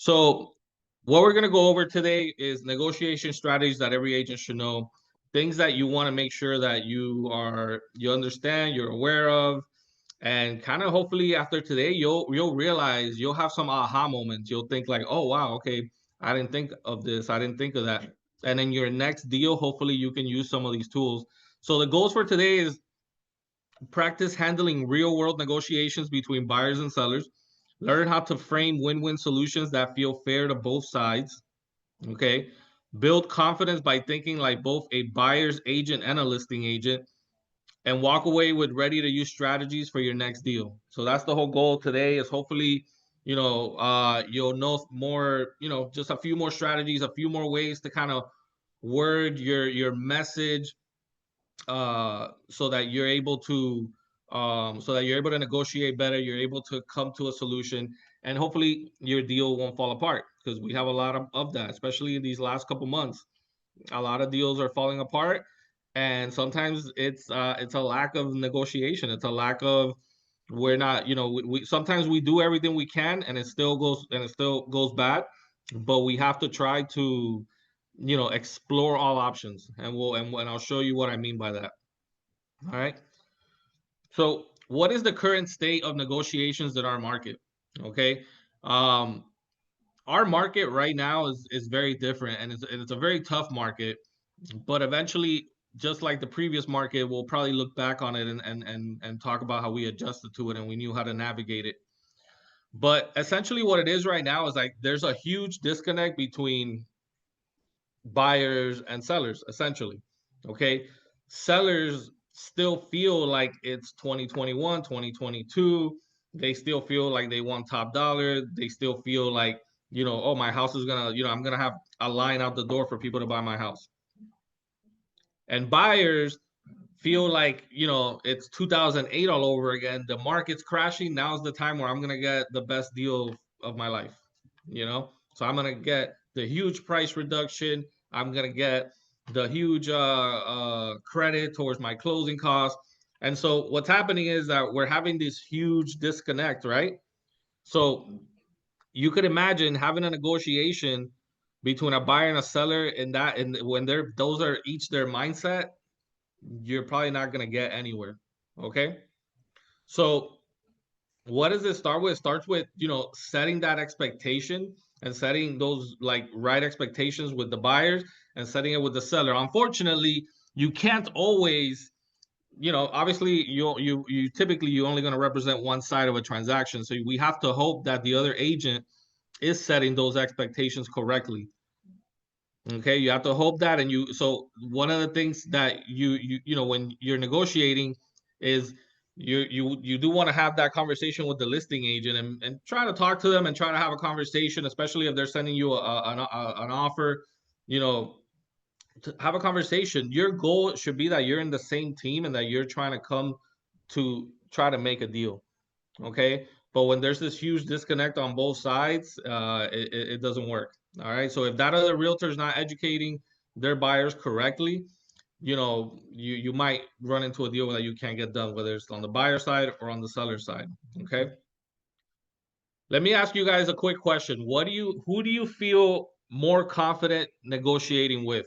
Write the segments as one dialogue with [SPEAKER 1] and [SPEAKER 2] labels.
[SPEAKER 1] So what we're going to go over today is negotiation strategies that every agent should know, things that you want to make sure that you understand, you're aware of, and kind of hopefully after today you'll realize, you'll have some aha moments. You'll think like, oh wow, okay, I didn't think of this, I didn't think of that. And in your next deal, hopefully you can use some of these tools. So the goals for today is practice handling real world negotiations between buyers and sellers. Learn how to frame win-win solutions that feel fair to both sides. Okay. Build confidence by thinking like both a buyer's agent and a listing agent, and walk away with ready to use strategies for your next deal. So that's the whole goal today, is hopefully, you'll know more, just a few more strategies, a few more ways to kind of word your message, so that you're able to negotiate better, you're able to come to a solution, and hopefully your deal won't fall apart, because we have a lot of that, especially in these last couple months. A lot of deals are falling apart, and sometimes it's a lack of negotiation. It's a lack of, we're not, we sometimes we do everything we can and it still goes bad, but we have to try to explore all options, and I'll show you what I mean by that. All right. So what is the current state of negotiations in our market? Okay. Um, our market right now is very different, and it's a very tough market, but eventually, just like the previous market, we'll probably look back on it and talk about how we adjusted to it and we knew how to navigate it. But essentially what it is right now is like there's a huge disconnect between buyers and sellers, essentially. Okay. Sellers still feel like it's 2021, 2022. They still feel like they want top dollar. They still feel like, oh, my house is gonna, I'm gonna have a line out the door for people to buy my house. And buyers feel like, it's 2008 all over again. The market's crashing. Now's the time where I'm going to get the best deal of my life, So I'm going to get the huge price reduction. I'm going to get the huge credit towards my closing costs. And so what's happening is that we're having this huge disconnect, right? So you could imagine having a negotiation between a buyer and a seller, and when those are each their mindset, you're probably not going to get anywhere. Okay. So what does it start with? It starts with, setting that expectation and setting those like right expectations with the buyers and setting it with the seller. Unfortunately, you can't always, obviously you typically you're only going to represent one side of a transaction. So we have to hope that the other agent is setting those expectations correctly. Okay, you have to hope that, and so one of the things that when you're negotiating is you do want to have that conversation with the listing agent, and try to talk to them and try to have a conversation, especially if they're sending you an offer, to have a conversation. Your goal should be that you're in the same team and that you're trying to come to try to make a deal. Okay. But when there's this huge disconnect on both sides, it doesn't work. All right. So if that other realtor is not educating their buyers correctly, you might run into a deal that you can't get done, whether it's on the buyer side or on the seller side. Okay. Let me ask you guys a quick question. Who do you feel more confident negotiating with?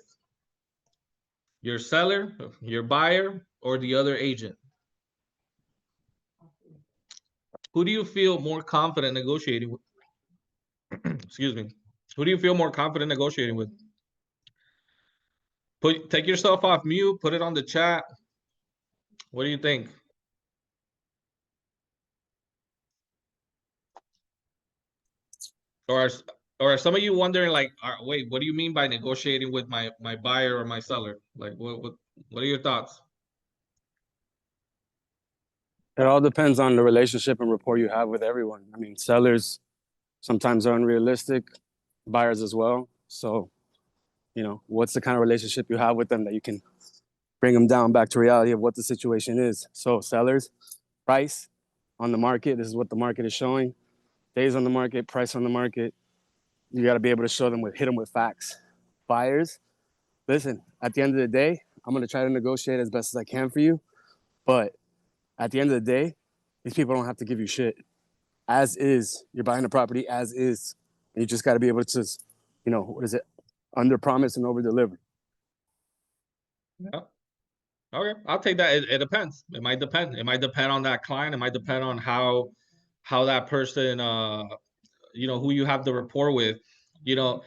[SPEAKER 1] Your seller, your buyer, or the other agent? Who do you feel more confident negotiating with? Excuse me. Who do you feel more confident negotiating with? Take yourself off mute, put it on the chat. What do you think? Or are some of you wondering like, wait, what do you mean by negotiating with my buyer or my seller? Like what are your thoughts?
[SPEAKER 2] It all depends on the relationship and rapport you have with everyone. I mean, sellers sometimes are unrealistic, buyers as well. So, what's the kind of relationship you have with them that you can bring them down back to reality of what the situation is? So, sellers, price on the market. This is what the market is showing. Days on the market, price on the market. You got to be able to hit them with facts. Buyers, listen, at the end of the day, I'm going to try to negotiate as best as I can for you. But at the end of the day, these people don't have to give you shit. As is, you're buying a property as is. You just got to be able to, what is it? Under promise and over deliver.
[SPEAKER 1] Yeah. Okay, I'll take that. It depends. It might depend. It might depend on that client. It might depend on how that person who you have the rapport with. You know,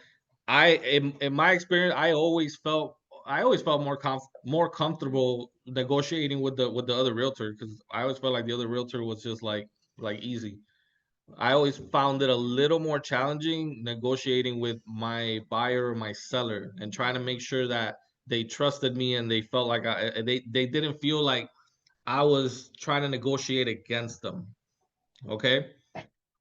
[SPEAKER 1] in my experience, I always felt more comfortable negotiating with the other realtor, because I always felt like the other realtor was just like easy. I always found it a little more challenging negotiating with my buyer or my seller, and trying to make sure that they trusted me and they felt like they didn't feel like I was trying to negotiate against them. Okay.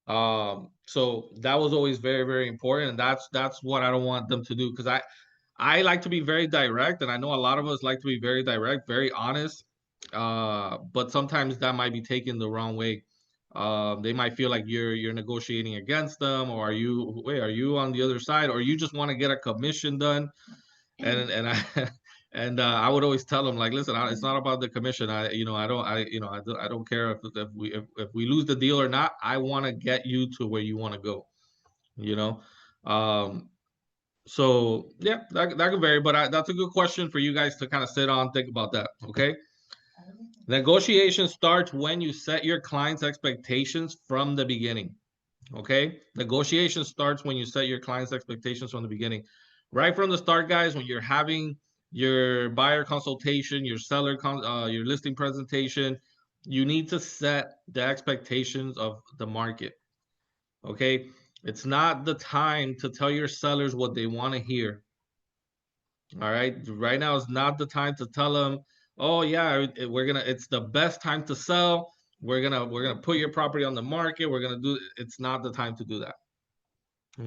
[SPEAKER 1] So that was always very, very important, and that's what I don't want them to do, because I like to be very direct, and I know a lot of us like to be very direct, very honest. But sometimes that might be taken the wrong way. They might feel like you're negotiating against them, or are you on the other side, or you just want to get a commission done? And and I would always tell them, like, listen, it's not about the commission. I don't care if we lose the deal or not. I want to get you to where you want to go. You know, um, so yeah, that could vary, but that's a good question for you guys to kind of sit on, think about that. Okay. Negotiation starts when you set your client's expectations from the beginning. Okay. Negotiation starts when you set your client's expectations from the beginning. Right from the start, guys, when you're having your buyer consultation, your listing presentation, you need to set the expectations of the market. Okay. It's not the time to tell your sellers what they want to hear. All right. Right now is not the time to tell them, oh yeah, it's the best time to sell. We're gonna put your property on the market. It's not the time to do that.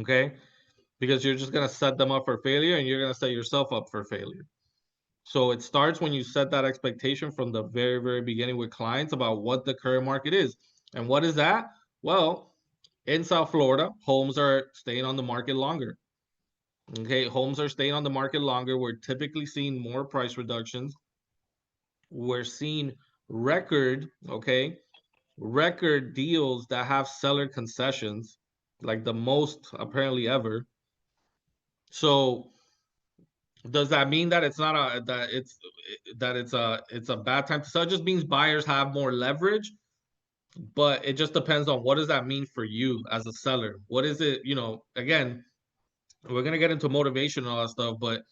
[SPEAKER 1] Okay. Because you're just gonna set them up for failure, and you're gonna set yourself up for failure. So it starts when you set that expectation from the very, very beginning with clients about what the current market is. And what is that? Well, in South Florida, homes are staying on the market longer. Okay, homes are staying on the market longer. We're typically seeing more price reductions. We're seeing record deals that have seller concessions, like the most apparently ever. So does that mean that it's not a that it's a bad time to sell? It just means buyers have more leverage, but it just depends on what does that mean for you as a seller. What is it? Again, we're gonna get into motivation and all that stuff, but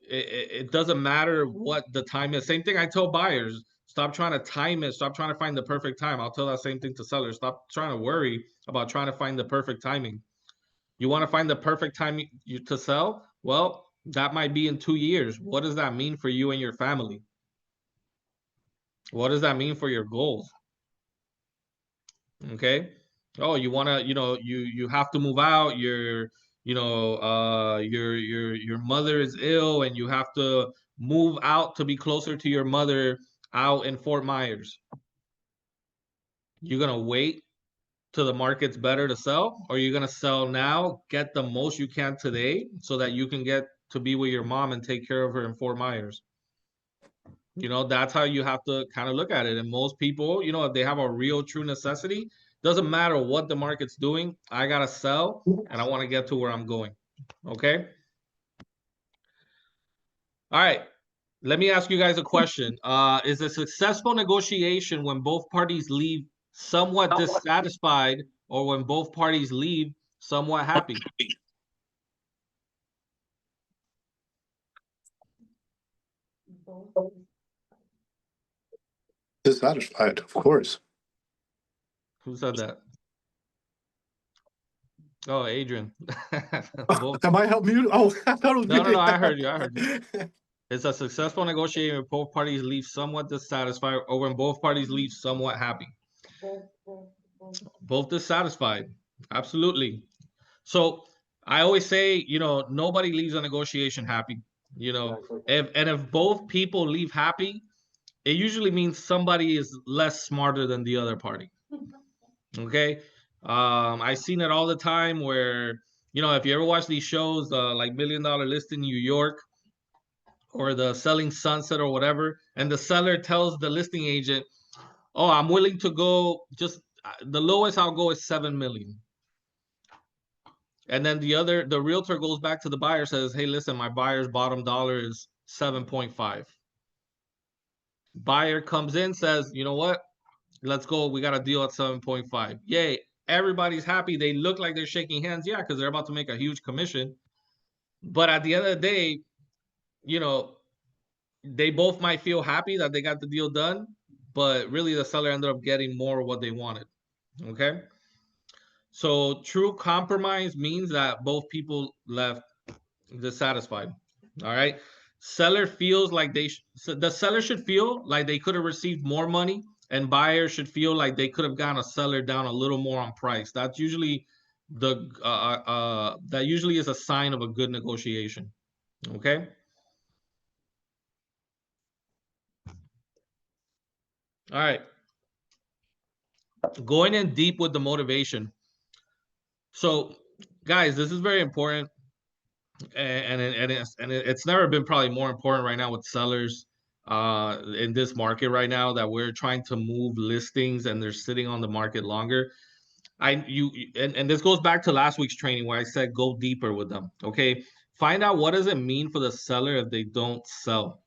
[SPEAKER 1] it doesn't matter what the time is. Same thing I tell buyers: stop trying to time it. Stop trying to find the perfect time. I'll tell that same thing to sellers: stop trying to worry about trying to find the perfect timing. You want to find the perfect time to sell? Well, that might be in 2 years. What does that mean for you and your family? What does that mean for your goals? Okay. Oh, you want to, you have to move out. Your mother is ill, and you have to move out to be closer to your mother out in Fort Myers. You're gonna wait till the market's better to sell, or you're gonna sell now, get the most you can today, so that you can get to be with your mom and take care of her in Fort Myers. That's how you have to kind of look at it. And most people, if they have a real true necessity, doesn't matter what the market's doing, I gotta sell and I want to get to where I'm going. Okay. All right. Let me ask you guys a question. Is a successful negotiation when both parties leave somewhat dissatisfied, or when both parties leave somewhat happy?
[SPEAKER 3] Dissatisfied, of course.
[SPEAKER 1] Who said that? Oh, Adrian. Both.
[SPEAKER 3] Am I helping you? Oh, I thought it was
[SPEAKER 1] No, no,
[SPEAKER 3] me.
[SPEAKER 1] no. I heard you. I heard you. It's a successful negotiation when both parties leave somewhat dissatisfied, or when both parties leave somewhat happy. Both dissatisfied. Absolutely. So I always say, nobody leaves a negotiation happy. If both people leave happy, it usually means somebody is less smarter than the other party. Okay. I've seen it all the time where, if you ever watch these shows, like Million Dollar Listing New York, or the Selling Sunset or whatever, and the seller tells the listing agent, oh, I'm willing to go, just the lowest I'll go is 7 million. And then the realtor goes back to the buyer, says, hey, listen, my buyer's bottom dollar is 7.5. Buyer comes in, says, you know what? Let's go. We got a deal at 7.5. Yay. Everybody's happy. They look like they're shaking hands. Yeah, because they're about to make a huge commission. But at the end of the day, you know, they both might feel happy that they got the deal done, but really the seller ended up getting more of what they wanted. Okay. So true compromise means that both people left dissatisfied. All right. Seller feels like the seller should feel like they could have received more money, and buyer should feel like they could have gotten a seller down a little more on price. That's usually that usually is a sign of a good negotiation. Okay. All right. Going in deep with the motivation. So, guys, this is very important, and it's never been probably more important right now with sellers in this market right now, that we're trying to move listings and they're sitting on the market longer. And this goes back to last week's training where I said go deeper with them. Okay, find out what does it mean for the seller if they don't sell.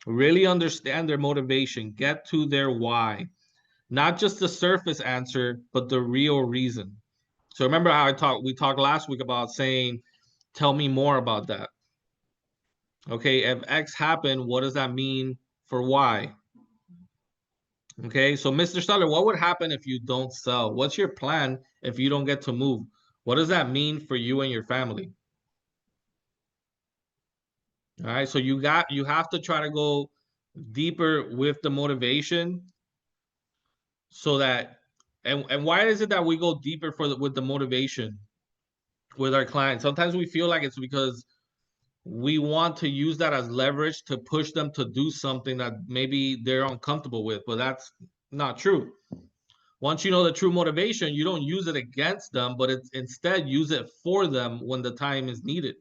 [SPEAKER 1] Really understand their motivation. Get to their why. Not just the surface answer, but the real reason. So remember how we talked last week about saying, tell me more about that. Okay, if X happened, what does that mean for Y? Okay, so Mr. Seller, what would happen if you don't sell? What's your plan if you don't get to move? What does that mean for you and your family? All right, so you have to try to go deeper with the motivation so that and why is it that we go deeper with the motivation with our clients? Sometimes we feel like it's because we want to use that as leverage to push them to do something that maybe they're uncomfortable with, but that's not true. Once you know the true motivation, you don't use it against them, but it's instead use it for them when the time is needed.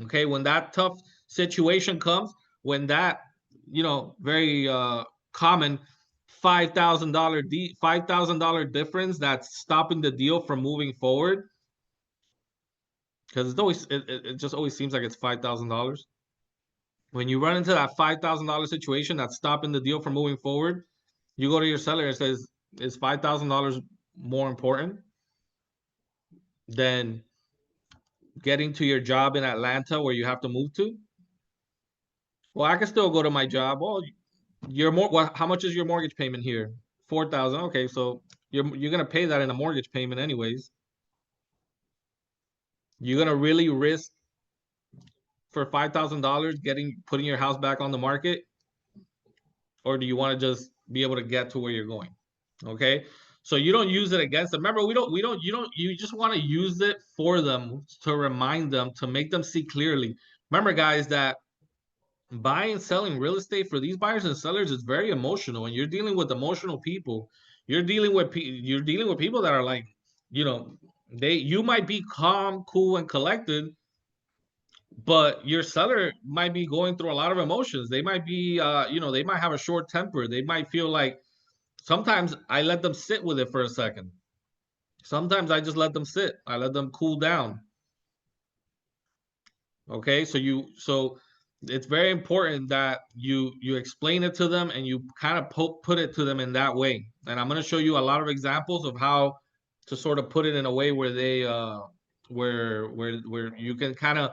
[SPEAKER 1] Okay, when that tough situation comes, when that, very common $5,000 difference that's stopping the deal from moving forward, because it just always seems like it's $5,000. When you run into that $5,000 situation that's stopping the deal from moving forward, you go to your seller and says, is $5,000 more important than getting to your job in Atlanta where you have to move to? Well, I can still go to my job. Well, how much is your mortgage payment here? 4,000. Okay, so you're gonna pay that in a mortgage payment anyways. You're gonna really risk for $5,000 putting your house back on the market, or do you want to just be able to get to where you're going? Okay, so you don't use it against them. Remember, you just want to use it for them, to remind them, to make them see clearly. Remember, guys, that buying and selling real estate for these buyers and sellers is very emotional, and you're dealing with emotional people. You're dealing with people that are like, you know, you might be calm, cool, and collected, but your seller might be going through a lot of emotions. They might be, they might have a short temper. They might feel like, sometimes I let them sit with it for a second. Sometimes I just let them sit. I let them cool down. Okay, so it's very important that you explain it to them and you kind of put it to them in that way. And I'm going to show you a lot of examples of how to sort of put it in a way where they where you can kind of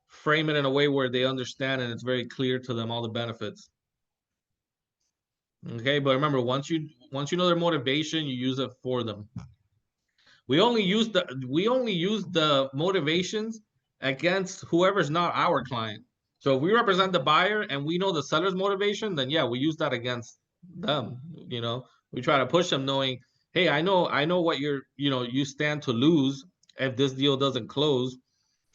[SPEAKER 1] frame it in a way where they understand and it's very clear to them all the benefits. Okay, but remember, once you know their motivation, you use it for them. We only use the motivations against whoever's not our client. So if we represent the buyer and we know the seller's motivation, then yeah, we use that against them. We try to push them knowing, hey, I know what you stand to lose if this deal doesn't close.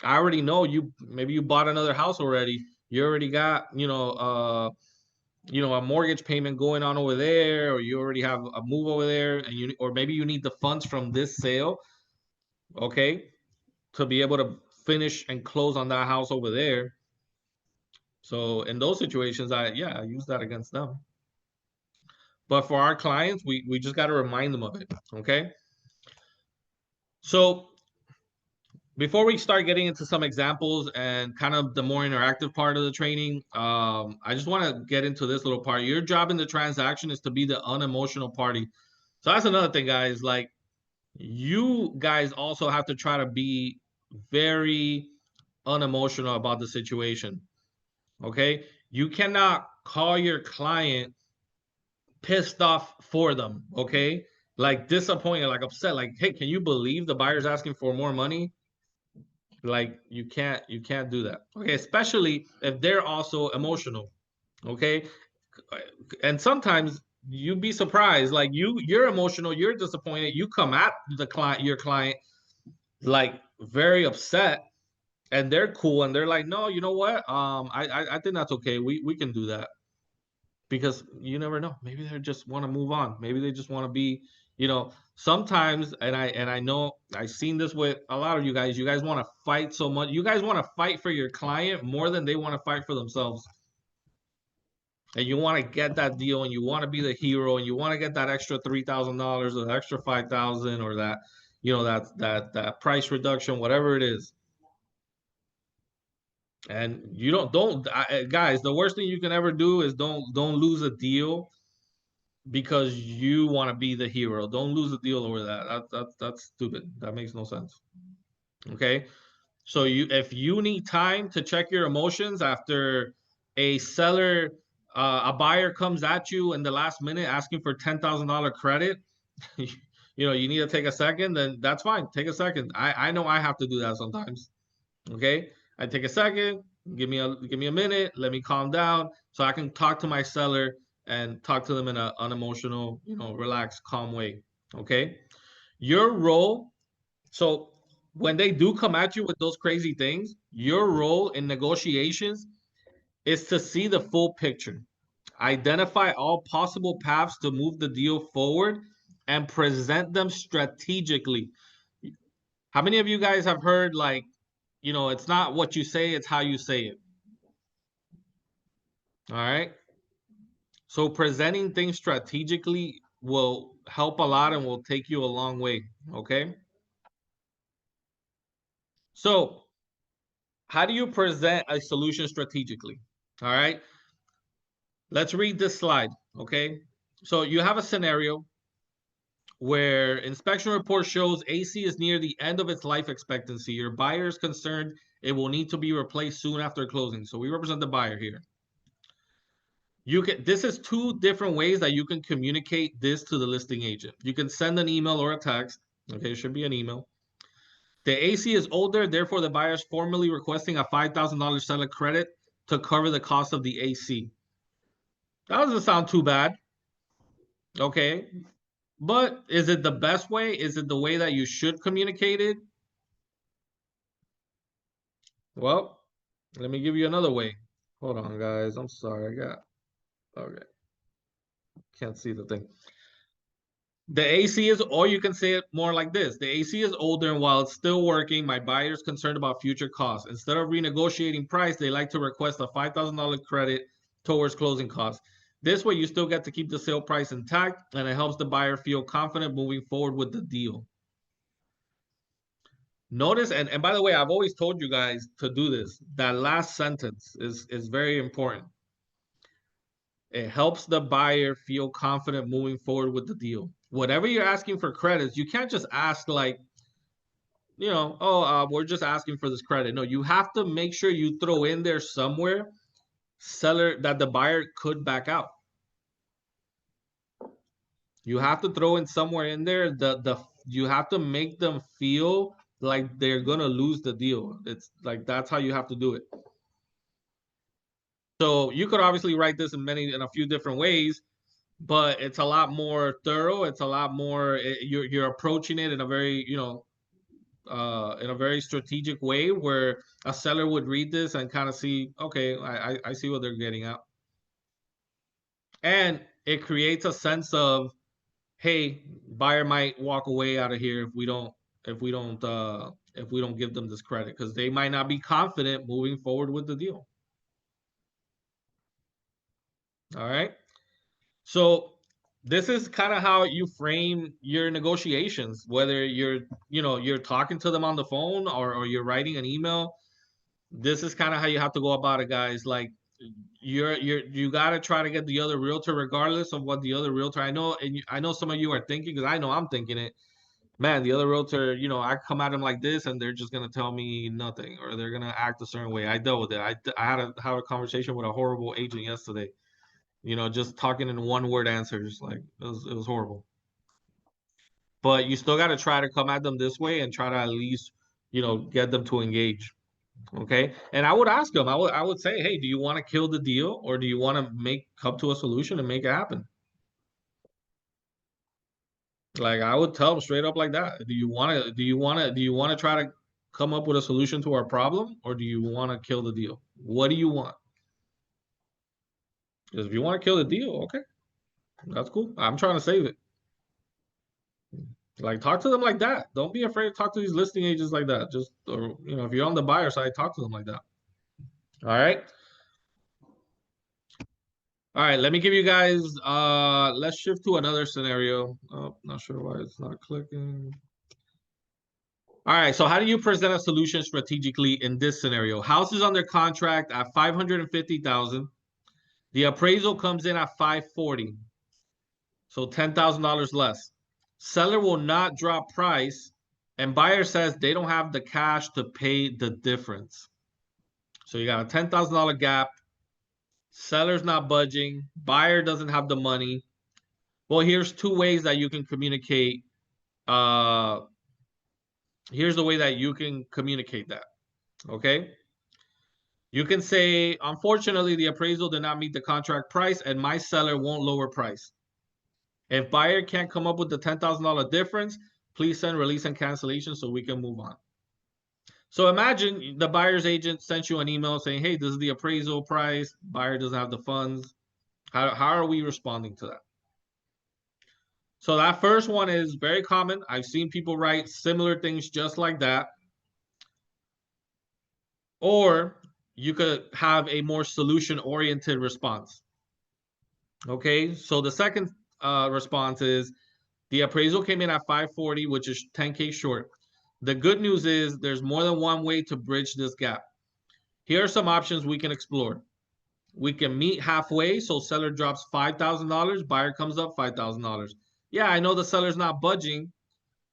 [SPEAKER 1] I already know maybe you bought another house already. You already got, a mortgage payment going on over there, or you already have a move over there, or maybe you need the funds from this sale, okay, to be able to finish and close on that house over there. So in those situations, I use that against them. But for our clients, we just got to remind them of it, okay? So before we start getting into some examples and kind of the more interactive part of the training, I just want to get into this little part. Your job in the transaction is to be the unemotional party. So that's another thing, guys. Like, you guys also have to try to be very unemotional about the situation. Okay? You cannot call your client pissed off for them, okay? Like disappointed, like upset, like, hey, can you believe the buyer's asking for more money? Like you can't do that. Okay, especially if they're also emotional. Okay. And sometimes you'd be surprised, like you're emotional, you're disappointed, you come at your client like very upset, and they're cool and they're like, no, you know what? I think that's okay. We can do that. Because you never know. Maybe they just want to move on. Maybe they just want to be, sometimes, and I know I've seen this with a lot of you guys. You guys want to fight so much. You guys want to fight for your client more than they want to fight for themselves. And you want to get that deal, and you want to be the hero, and you want to get that extra $3,000 or the extra 5,000 or that, that price reduction, whatever it is. And you don't guys, the worst thing you can ever do is don't lose a deal because you want to be the hero. Don't lose a deal over that. That's stupid. That makes no sense. Okay? So if you need time to check your emotions after a buyer comes at you in the last minute asking for $10,000 credit, you need to take a second, then that's fine. Take a second. I know I have to do that sometimes. Okay? I take a second, give me a minute, let me calm down so I can talk to my seller and talk to them in an unemotional, relaxed, calm way. Okay? Your role, so when they do come at you with those crazy things, your role in negotiations is to see the full picture. Identify all possible paths to move the deal forward and present them strategically. How many of you guys have heard, like, it's not what you say, it's how you say it? All right. So presenting things strategically will help a lot and will take you a long way. Okay. So how do you present a solution strategically? All right. Let's read this slide. Okay. So you have a scenario where inspection report shows AC is near the end of its life expectancy. Your buyer is concerned it will need to be replaced soon after closing. So we represent the buyer here. This is two different ways that you can communicate this to the listing agent. You can send an email or a text. Okay, it should be an email. The AC is older, therefore the buyer is formally requesting a $5,000 seller credit to cover the cost of the AC. That doesn't sound too bad. Okay, but is it the best way? Is it the way that you should communicate it? Well, let me give you another way. Hold on, guys. I'm sorry. Okay. Can't see the thing. The AC is, or you can say it more like this. The AC is older, and while it's still working, my buyer is concerned about future costs. Instead of renegotiating price, they like to request a $5,000 credit towards closing costs. This way, you still get to keep the sale price intact, and it helps the buyer feel confident moving forward with the deal. Notice, and by the way, I've always told you guys to do this. That last sentence is very important. It helps the buyer feel confident moving forward with the deal. Whatever you're asking for credits, you can't just ask like, we're just asking for this credit. No, you have to make sure you throw in there somewhere seller that the buyer could back out. You have to throw in somewhere in there you have to make them feel like they're gonna lose the deal. It's like that's how you have to do it. So you could obviously write this in a few different ways, but it's a lot more thorough. It's a lot more, you're approaching it in a very, in a very strategic way where a seller would read this and kind of see, okay, I see what they're getting at. And it creates a sense of, hey, buyer might walk away out of here if we don't give them this credit, because they might not be confident moving forward with the deal. All right. So this is kind of how you frame your negotiations, whether you're talking to them on the phone or you're writing an email. This is kind of how you have to go about it, guys. Like you got to try to get the other realtor regardless of what the other realtor. I know some of you are thinking, because I know I'm thinking it. Man, the other realtor, I come at them like this and they're just gonna tell me nothing, or they're gonna act a certain way. I dealt with it. I had a conversation with a horrible agent yesterday. Just talking in one word answers. Like it was horrible. But you still got to try to come at them this way and try to at least, get them to engage. Okay. And I would ask them, I would say, hey, do you want to kill the deal, or do you want to come to a solution and make it happen? Like I would tell them straight up like that. Do you want to try to come up with a solution to our problem, or do you want to kill the deal? What do you want? Because if you want to kill the deal, okay, that's cool. I'm trying to save it. Like talk to them like that. Don't be afraid to talk to these listing agents like that. Just or if you're on the buyer side, talk to them like that. All right. All right, let me give you guys let's shift to another scenario. Oh, not sure why it's not clicking. All right, so how do you present a solution strategically in this scenario? House is under contract at 550,000. The appraisal comes in at 540. So $10,000 less. Seller will not drop price, and buyer says they don't have the cash to pay the difference. So you got a $10,000 gap. Seller's not budging. Buyer doesn't have the money. Well, here's two ways that you can communicate. Here's the way that you can communicate that. Okay. You can say, unfortunately, the appraisal did not meet the contract price, and my seller won't lower price. If buyer can't come up with the $10,000 difference, please send release and cancellation so we can move on. So imagine the buyer's agent sent you an email saying, hey, this is the appraisal price. Buyer doesn't have the funds. How are we responding to that? So that first one is very common. I've seen people write similar things just like that. Or you could have a more solution-oriented response. Okay, so the second response is the appraisal came in at 540, which is 10K short. The good news is there's more than one way to bridge this gap. Here are some options we can explore. We can meet halfway, so seller drops $5,000, buyer comes up $5,000. Yeah, I know the seller's not budging,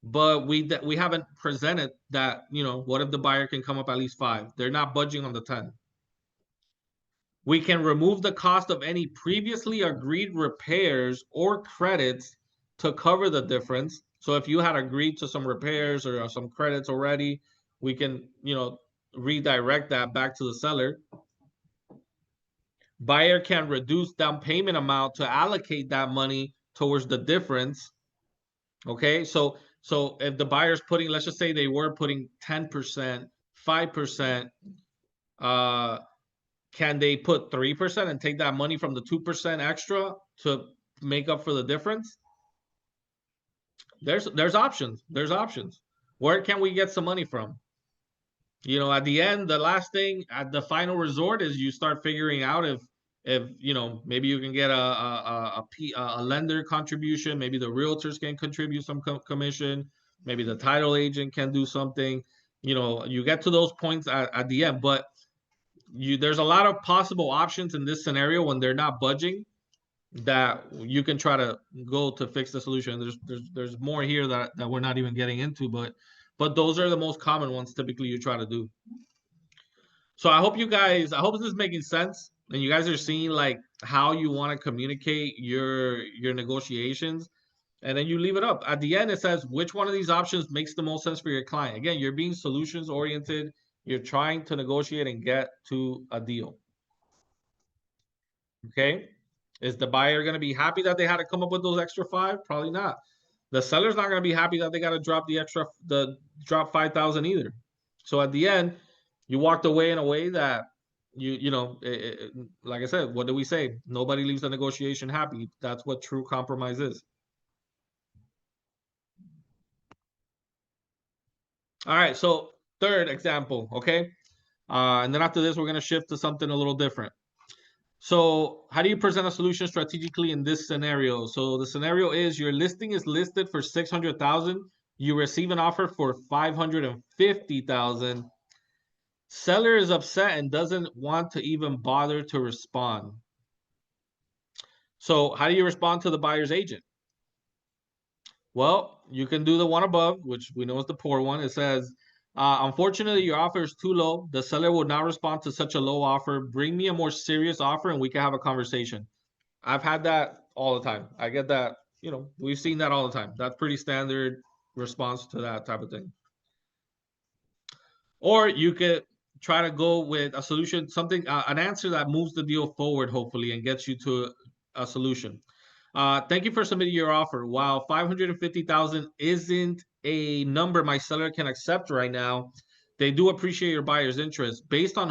[SPEAKER 1] but we haven't presented that, what if the buyer can come up at least 5? They're not budging on the 10. We can remove the cost of any previously agreed repairs or credits to cover the difference. So if you had agreed to some repairs or some credits already, we can, redirect that back to the seller. Buyer can reduce down payment amount to allocate that money towards the difference. Okay, so if the buyer's putting, let's just say they were putting 10%, 5%, can they put 3% and take that money from the 2% extra to make up for the difference? There's options. There's options. Where can we get some money from? At the end, the last thing at the final resort is you start figuring out if maybe you can get a lender contribution, maybe the realtors can contribute some commission, maybe the title agent can do something. You get to those points at the end, but there's a lot of possible options in this scenario when they're not budging that you can try to go to fix the solution. There's more here that we're not even getting into, but those are the most common ones typically you try to do. So I hope this is making sense and you guys are seeing like how you want to communicate your negotiations, and then you leave it up. At the end, it says which one of these options makes the most sense for your client. Again, you're being solutions oriented. You're trying to negotiate and get to a deal. Okay. Is the buyer going to be happy that they had to come up with those extra 5? Probably not. The seller's not going to be happy that they got to drop drop 5,000 either. So at the end, you walked away in a way that like I said, what do we say? Nobody leaves the negotiation happy. That's what true compromise is. All right. So third example. Okay. And then after this, we're going to shift to something a little different. So how do you present a solution strategically in this scenario? So the scenario is your listing is listed for 600,000. You receive an offer for 550,000. Seller is upset and doesn't want to even bother to respond. So how do you respond to the buyer's agent? Well, you can do the one above, which we know is the poor one. It says, unfortunately, your offer is too low. The seller will not respond to such a low offer. Bring me a more serious offer and we can have a conversation. I've had that all the time. I get that, we've seen that all the time. That's pretty standard response to that type of thing. Or you could try to go with a solution, something, an answer that moves the deal forward, hopefully, and gets you to a solution. Thank you for submitting your offer. While 550,000 isn't a number my seller can accept right now, they do appreciate your buyer's interest. Based on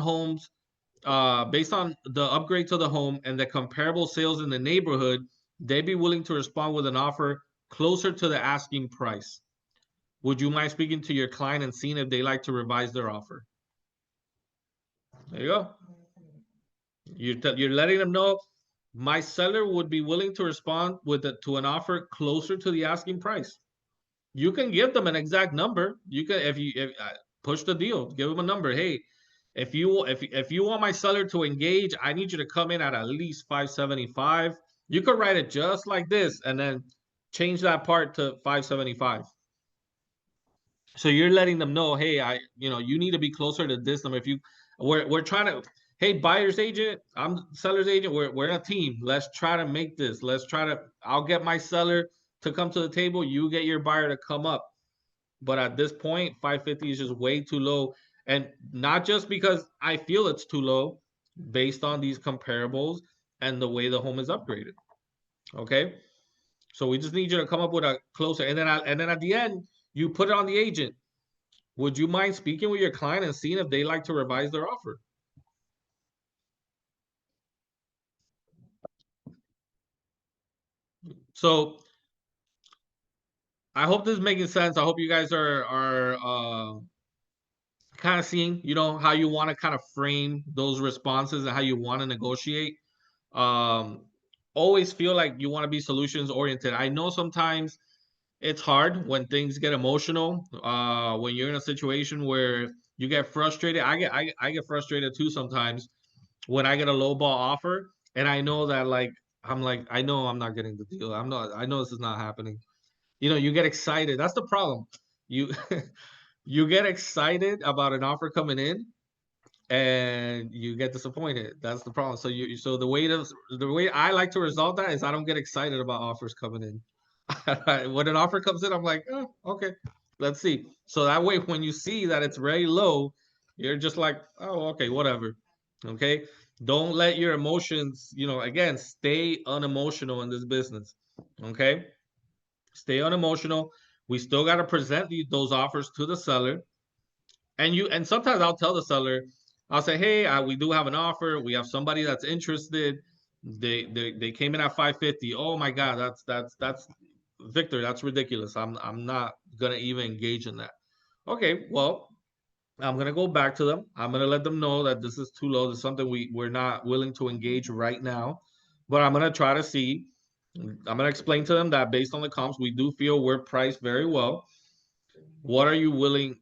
[SPEAKER 1] the upgrade to the home and the comparable sales in the neighborhood, they'd be willing to respond with an offer closer to the asking price. Would you mind speaking to your client and seeing if they like to revise their offer? There you go. You're letting them know my seller would be willing to respond to an offer closer to the asking price. You can give them an exact number. You can if push the deal, give them a number. Hey, if you want my seller to engage, I need you to come in at least 575. You could write it just like this and then change that part to 575. So you're letting them know, hey, you need to be closer to this number. If we're trying to, hey, buyer's agent, I'm seller's agent. We're a team. Let's try to make this. I'll get my seller to come to the table. You get your buyer to come up. But at this point, 550 is just way too low. And not just because I feel it's too low, based on these comparables and the way the home is upgraded. Okay. So we just need you to come up with a closer. And then at the end, you put it on the agent. Would you mind speaking with your client and seeing if they like to revise their offer? So I hope this is making sense. I hope you guys are kind of seeing, how you want to kind of frame those responses and how you want to negotiate. Um, always feel like you want to be solutions oriented. I know sometimes it's hard when things get emotional. When you're in a situation where you get frustrated, I get frustrated too sometimes when I get a low ball offer and I know that I know I'm not getting the deal. I know this is not happening. You get excited. That's the problem. You you get excited about an offer coming in and you get disappointed. That's the problem. So the way I like to resolve that is I don't get excited about offers coming in. When an offer comes in, I'm like, oh, okay, let's see. So that way, when you see that it's very low, you're just like, oh, okay, whatever. Okay. Don't let your emotions, again, stay unemotional in this business. Okay. Stay unemotional. We still got to present those offers to the seller. And sometimes I'll tell the seller, I'll say, hey, we do have an offer. We have somebody that's interested. They came in at 550. Oh my God, that's Victor, that's ridiculous. I'm not gonna even engage in that. Okay, well, I'm gonna go back to them. I'm gonna let them know that this is too low. This is something we're not willing to engage right now. But I'm gonna try to see. I'm gonna explain to them that based on the comps, we do feel we're priced very well. What are you willing?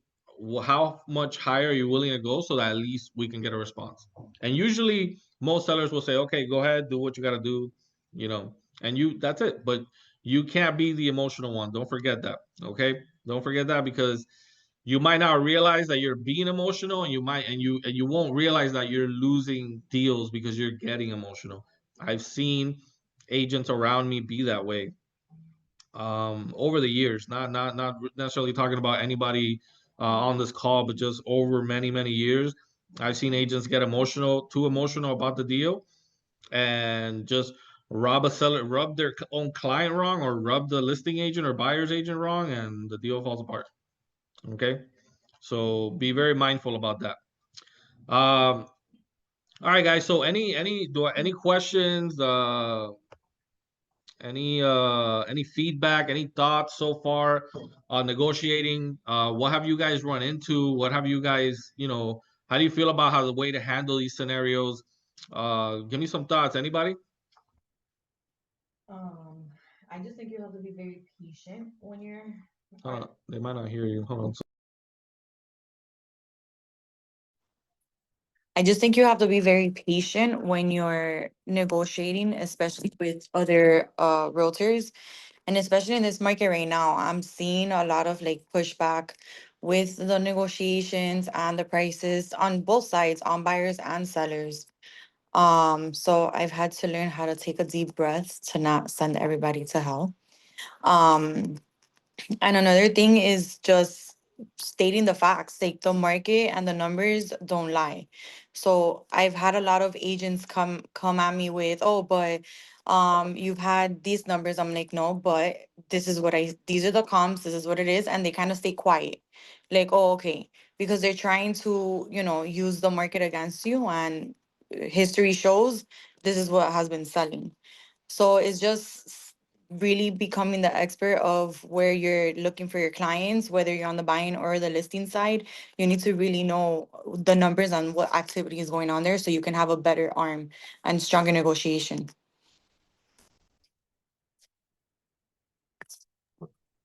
[SPEAKER 1] How much higher are you willing to go so that at least we can get a response? And usually most sellers will say, okay, go ahead, do what you got to do, and that's it. But you can't be the emotional one. Don't forget that. Okay. Don't forget that because you might not realize that you're being emotional and you won't realize that you're losing deals because you're getting emotional. I've seen agents around me be that way over the years, not necessarily talking about anybody on this call, but just over many years. I've seen agents get too emotional about the deal and just rub their own client wrong or rub the listing agent or buyer's agent wrong and the deal falls apart. Okay. So be very mindful about that. All right, guys. So any questions? Any feedback, any thoughts so far on negotiating? What have you guys run into? What have you guys, how do you feel about how the way to handle these scenarios? Give me some thoughts. Anybody?
[SPEAKER 4] Um, I just think you have to be very patient when you're.
[SPEAKER 1] They might not hear you. Hold on.
[SPEAKER 4] I just think you have to be very patient when you're negotiating, especially with other realtors. And especially in this market right now, I'm seeing a lot of like pushback with the negotiations and the prices on both sides, on buyers and sellers. So I've had to learn how to take a deep breath to not send everybody to hell. Um, and another thing is just stating the facts, like the market and the numbers don't lie. So I've had a lot of agents come at me with, oh, but you've had these numbers. I'm like, no, but these are the comps, this is what it is, and they kind of stay quiet. Like, oh, okay. Because they're trying to, use the market against you, and history shows this is what has been selling. So it's just really becoming the expert of where you're looking for your clients, whether you're on the buying or the listing side. You need to really know the numbers and what activity is going on there so you can have a better arm and stronger negotiation.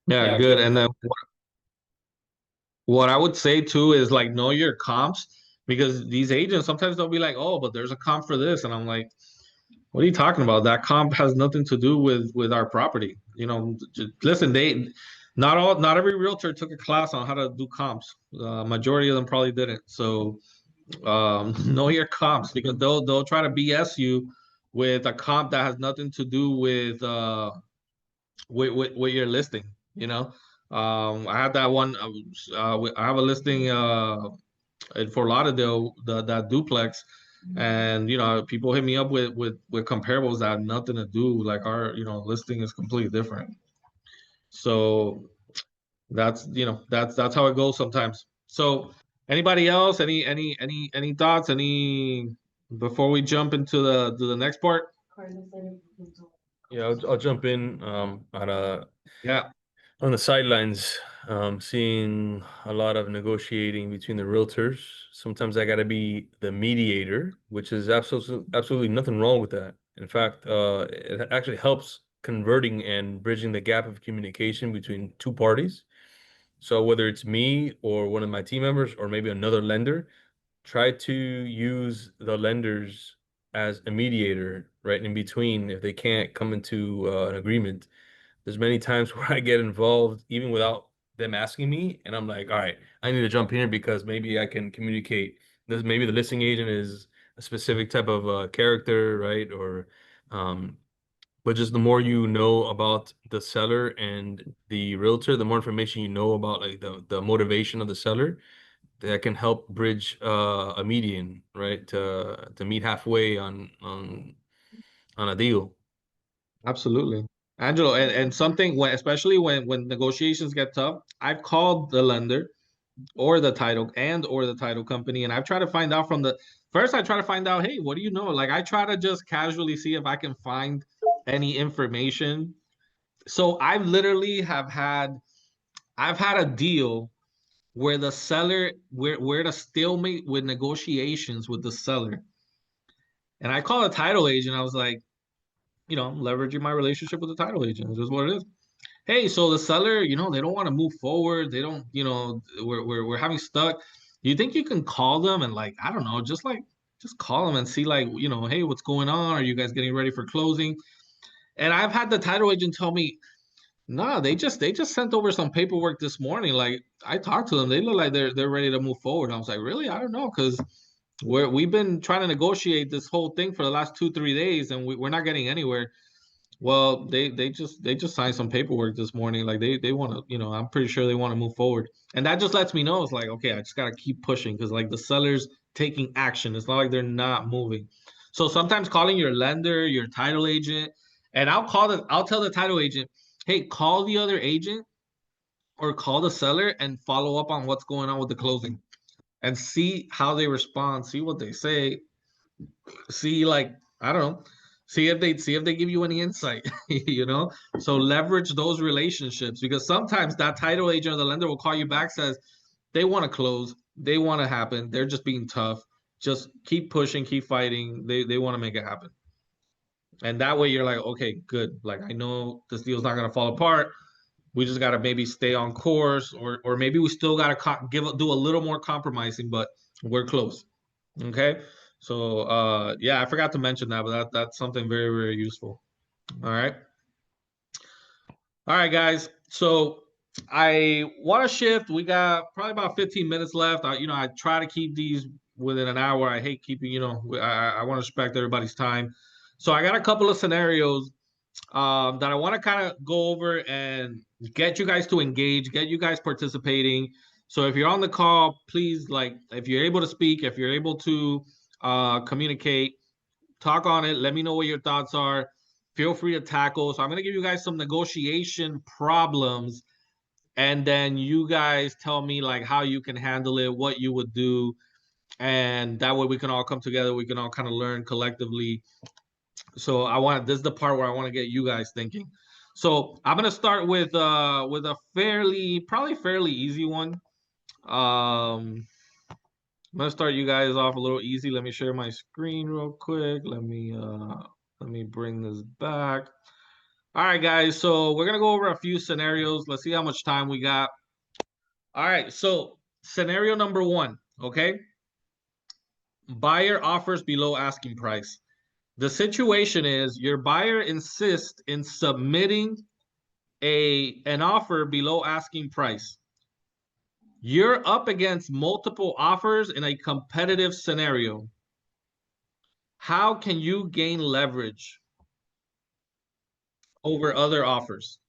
[SPEAKER 1] Yeah, good. And then what I would say too is like know your comps, because these agents sometimes they'll be like, oh, but there's a comp for this, and I'm like, what are you talking about? That comp has nothing to do with our property. Listen, not every realtor took a class on how to do comps. Majority of them probably didn't. So know your comps, because they'll try to BS you with a comp that has nothing to do with your listing. I had that one. I have a listing in Fort Lauderdale, that duplex, and people hit me up with comparables that have nothing to do. Like our listing is completely different. So that's how it goes sometimes. So anybody else? Any thoughts? Any before we jump into the next part?
[SPEAKER 5] Yeah, I'll jump in
[SPEAKER 1] Yeah,
[SPEAKER 5] on the sidelines, seeing a lot of negotiating between the realtors. Sometimes I got to be the mediator, which is absolutely nothing wrong with that. In fact, it actually helps converting and bridging the gap of communication between two parties. So whether it's me or one of my team members or maybe another lender, try to use the lenders as a mediator, right, in between if they can't come into an agreement. There's many times where I get involved even without them asking me, and I'm like, all right, I need to jump in because maybe I can communicate. Maybe the listing agent is a specific type of character, right? Or, but just the more you know about the seller and the realtor, the more information you know about like the motivation of the seller, that can help bridge a median, right? To meet halfway on a deal.
[SPEAKER 1] absolutely. Angelo, and something when, especially when negotiations get tough, I've called the lender or the title company, and I've tried to find out from the first. I try to find out, hey, what do you know? Like I try to just casually see if I can find any information. So I've had a deal where the seller, we're at a stalemate with negotiations with the seller, and I call a title agent. I was like, leveraging my relationship with the title agent. This is what it is. Hey, so the seller, they don't want to move forward. They don't, we're having stuck. Do you think you can call them and like, I don't know, just call them and see like, hey, what's going on? Are you guys getting ready for closing? And I've had the title agent tell me, no, they just sent over some paperwork this morning. Like I talked to them, they look like they're ready to move forward. I was like, really? I don't know, because we've been trying to negotiate this whole thing for the last 2 3 days, and we're not getting anywhere. Well, they just signed some paperwork this morning. Like they want to, I'm pretty sure they want to move forward. And that just lets me know it's like, okay, I just gotta keep pushing, because like the seller's taking action. It's not like they're not moving. So sometimes calling your lender, your title agent, and I'll tell the title agent, hey, call the other agent or call the seller and follow up on what's going on with the closing and see how they respond, see what they say, see like I don't know, see if they give you any insight, So leverage those relationships, because sometimes that title agent or the lender will call you back, says they want to close, they want to happen, they're just being tough. just keep pushing, keep fighting. They want to make it happen. And that way you're like, okay, good. Like I know this deal's not gonna fall apart. We just gotta maybe stay on course, or maybe we still gotta do a little more compromising, but we're close. Okay. So yeah, I forgot to mention that, but that's something very, very useful. All right. All right, guys. So I want to shift. We got probably about 15 minutes left. I try to keep these within an hour. I hate keeping, I want to respect everybody's time. So I got a couple of scenarios that I want to kind of go over and get you guys to engage, get you guys participating. So if you're on the call, please, like, if you're able to speak, if you're able to communicate, talk on it. Let me know what your thoughts are. Feel free to tackle. So I'm going to give you guys some negotiation problems, and then you guys tell me like how you can handle it, what you would do, and that way we can all come together. We can all kind of learn collectively. So this is the part where I want to get you guys thinking. So I'm gonna start with a probably fairly easy one. I'm gonna start you guys off a little easy. Let me share my screen real quick. Let me bring this back. All right, guys. So we're gonna go over a few scenarios. Let's see how much time we got. All right. So scenario number one. Okay. Buyer offers below asking price. The situation is your buyer insists in submitting an offer below asking price. You're up against multiple offers in a competitive scenario. How can you gain leverage over other offers?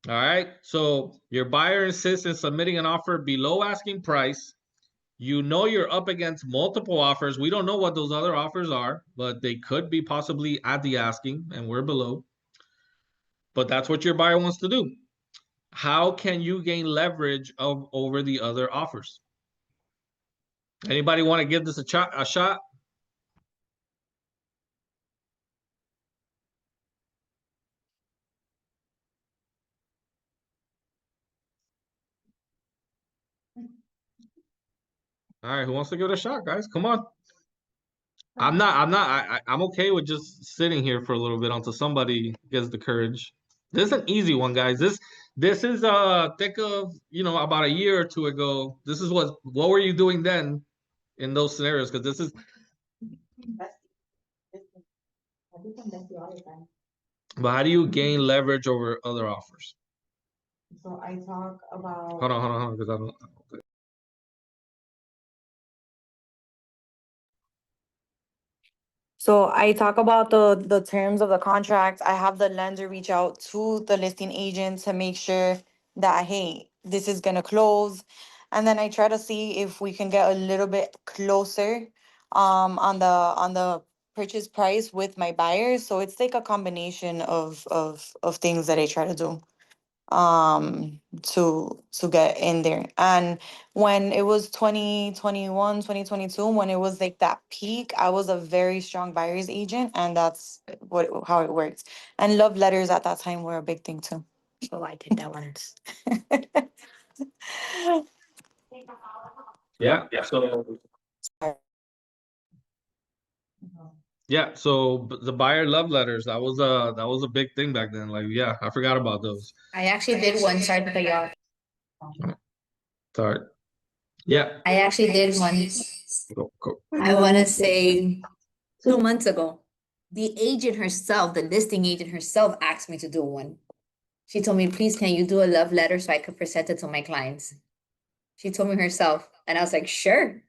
[SPEAKER 1] All right. So your buyer insists in submitting an offer below asking price. You know you're up against multiple offers. We don't know what those other offers are, but they could be possibly at the asking and we're below. But that's what your buyer wants to do. How can you gain leverage over the other offers? Anybody want to give this a shot? All right, who wants to give it a shot, guys? Come on. I'm okay with just sitting here for a little bit until somebody gets the courage. This is an easy one, guys. This is think of, about a year or two ago. This is what were you doing then in those scenarios? Because this is, but how do you gain leverage over other offers?
[SPEAKER 4] So I talk about.
[SPEAKER 1] Hold on, because I don't.
[SPEAKER 4] So I talk about the terms of the contract. I have the lender reach out to the listing agent to make sure that, hey, this is gonna close. And then I try to see if we can get a little bit closer on the purchase price with my buyers. So it's like a combination of things that I try to do to get in there. And when it was 2021, 2022, when it was like that peak, I was a very strong buyer's agent, and that's how it works. And love letters at that time were a big thing too. So I did that once.
[SPEAKER 1] Yeah. So yeah. So the buyer love letters, that was a big thing back then. Like, yeah, I forgot about those.
[SPEAKER 6] I actually did one. Sorry to cut you off.
[SPEAKER 1] Sorry. Yeah.
[SPEAKER 6] I actually did one.
[SPEAKER 1] Go.
[SPEAKER 6] I want to say 2 months ago. The agent herself, the listing agent herself, asked me to do one. She told me, please, can you do a love letter so I could present it to my clients? She told me herself, and I was like, sure.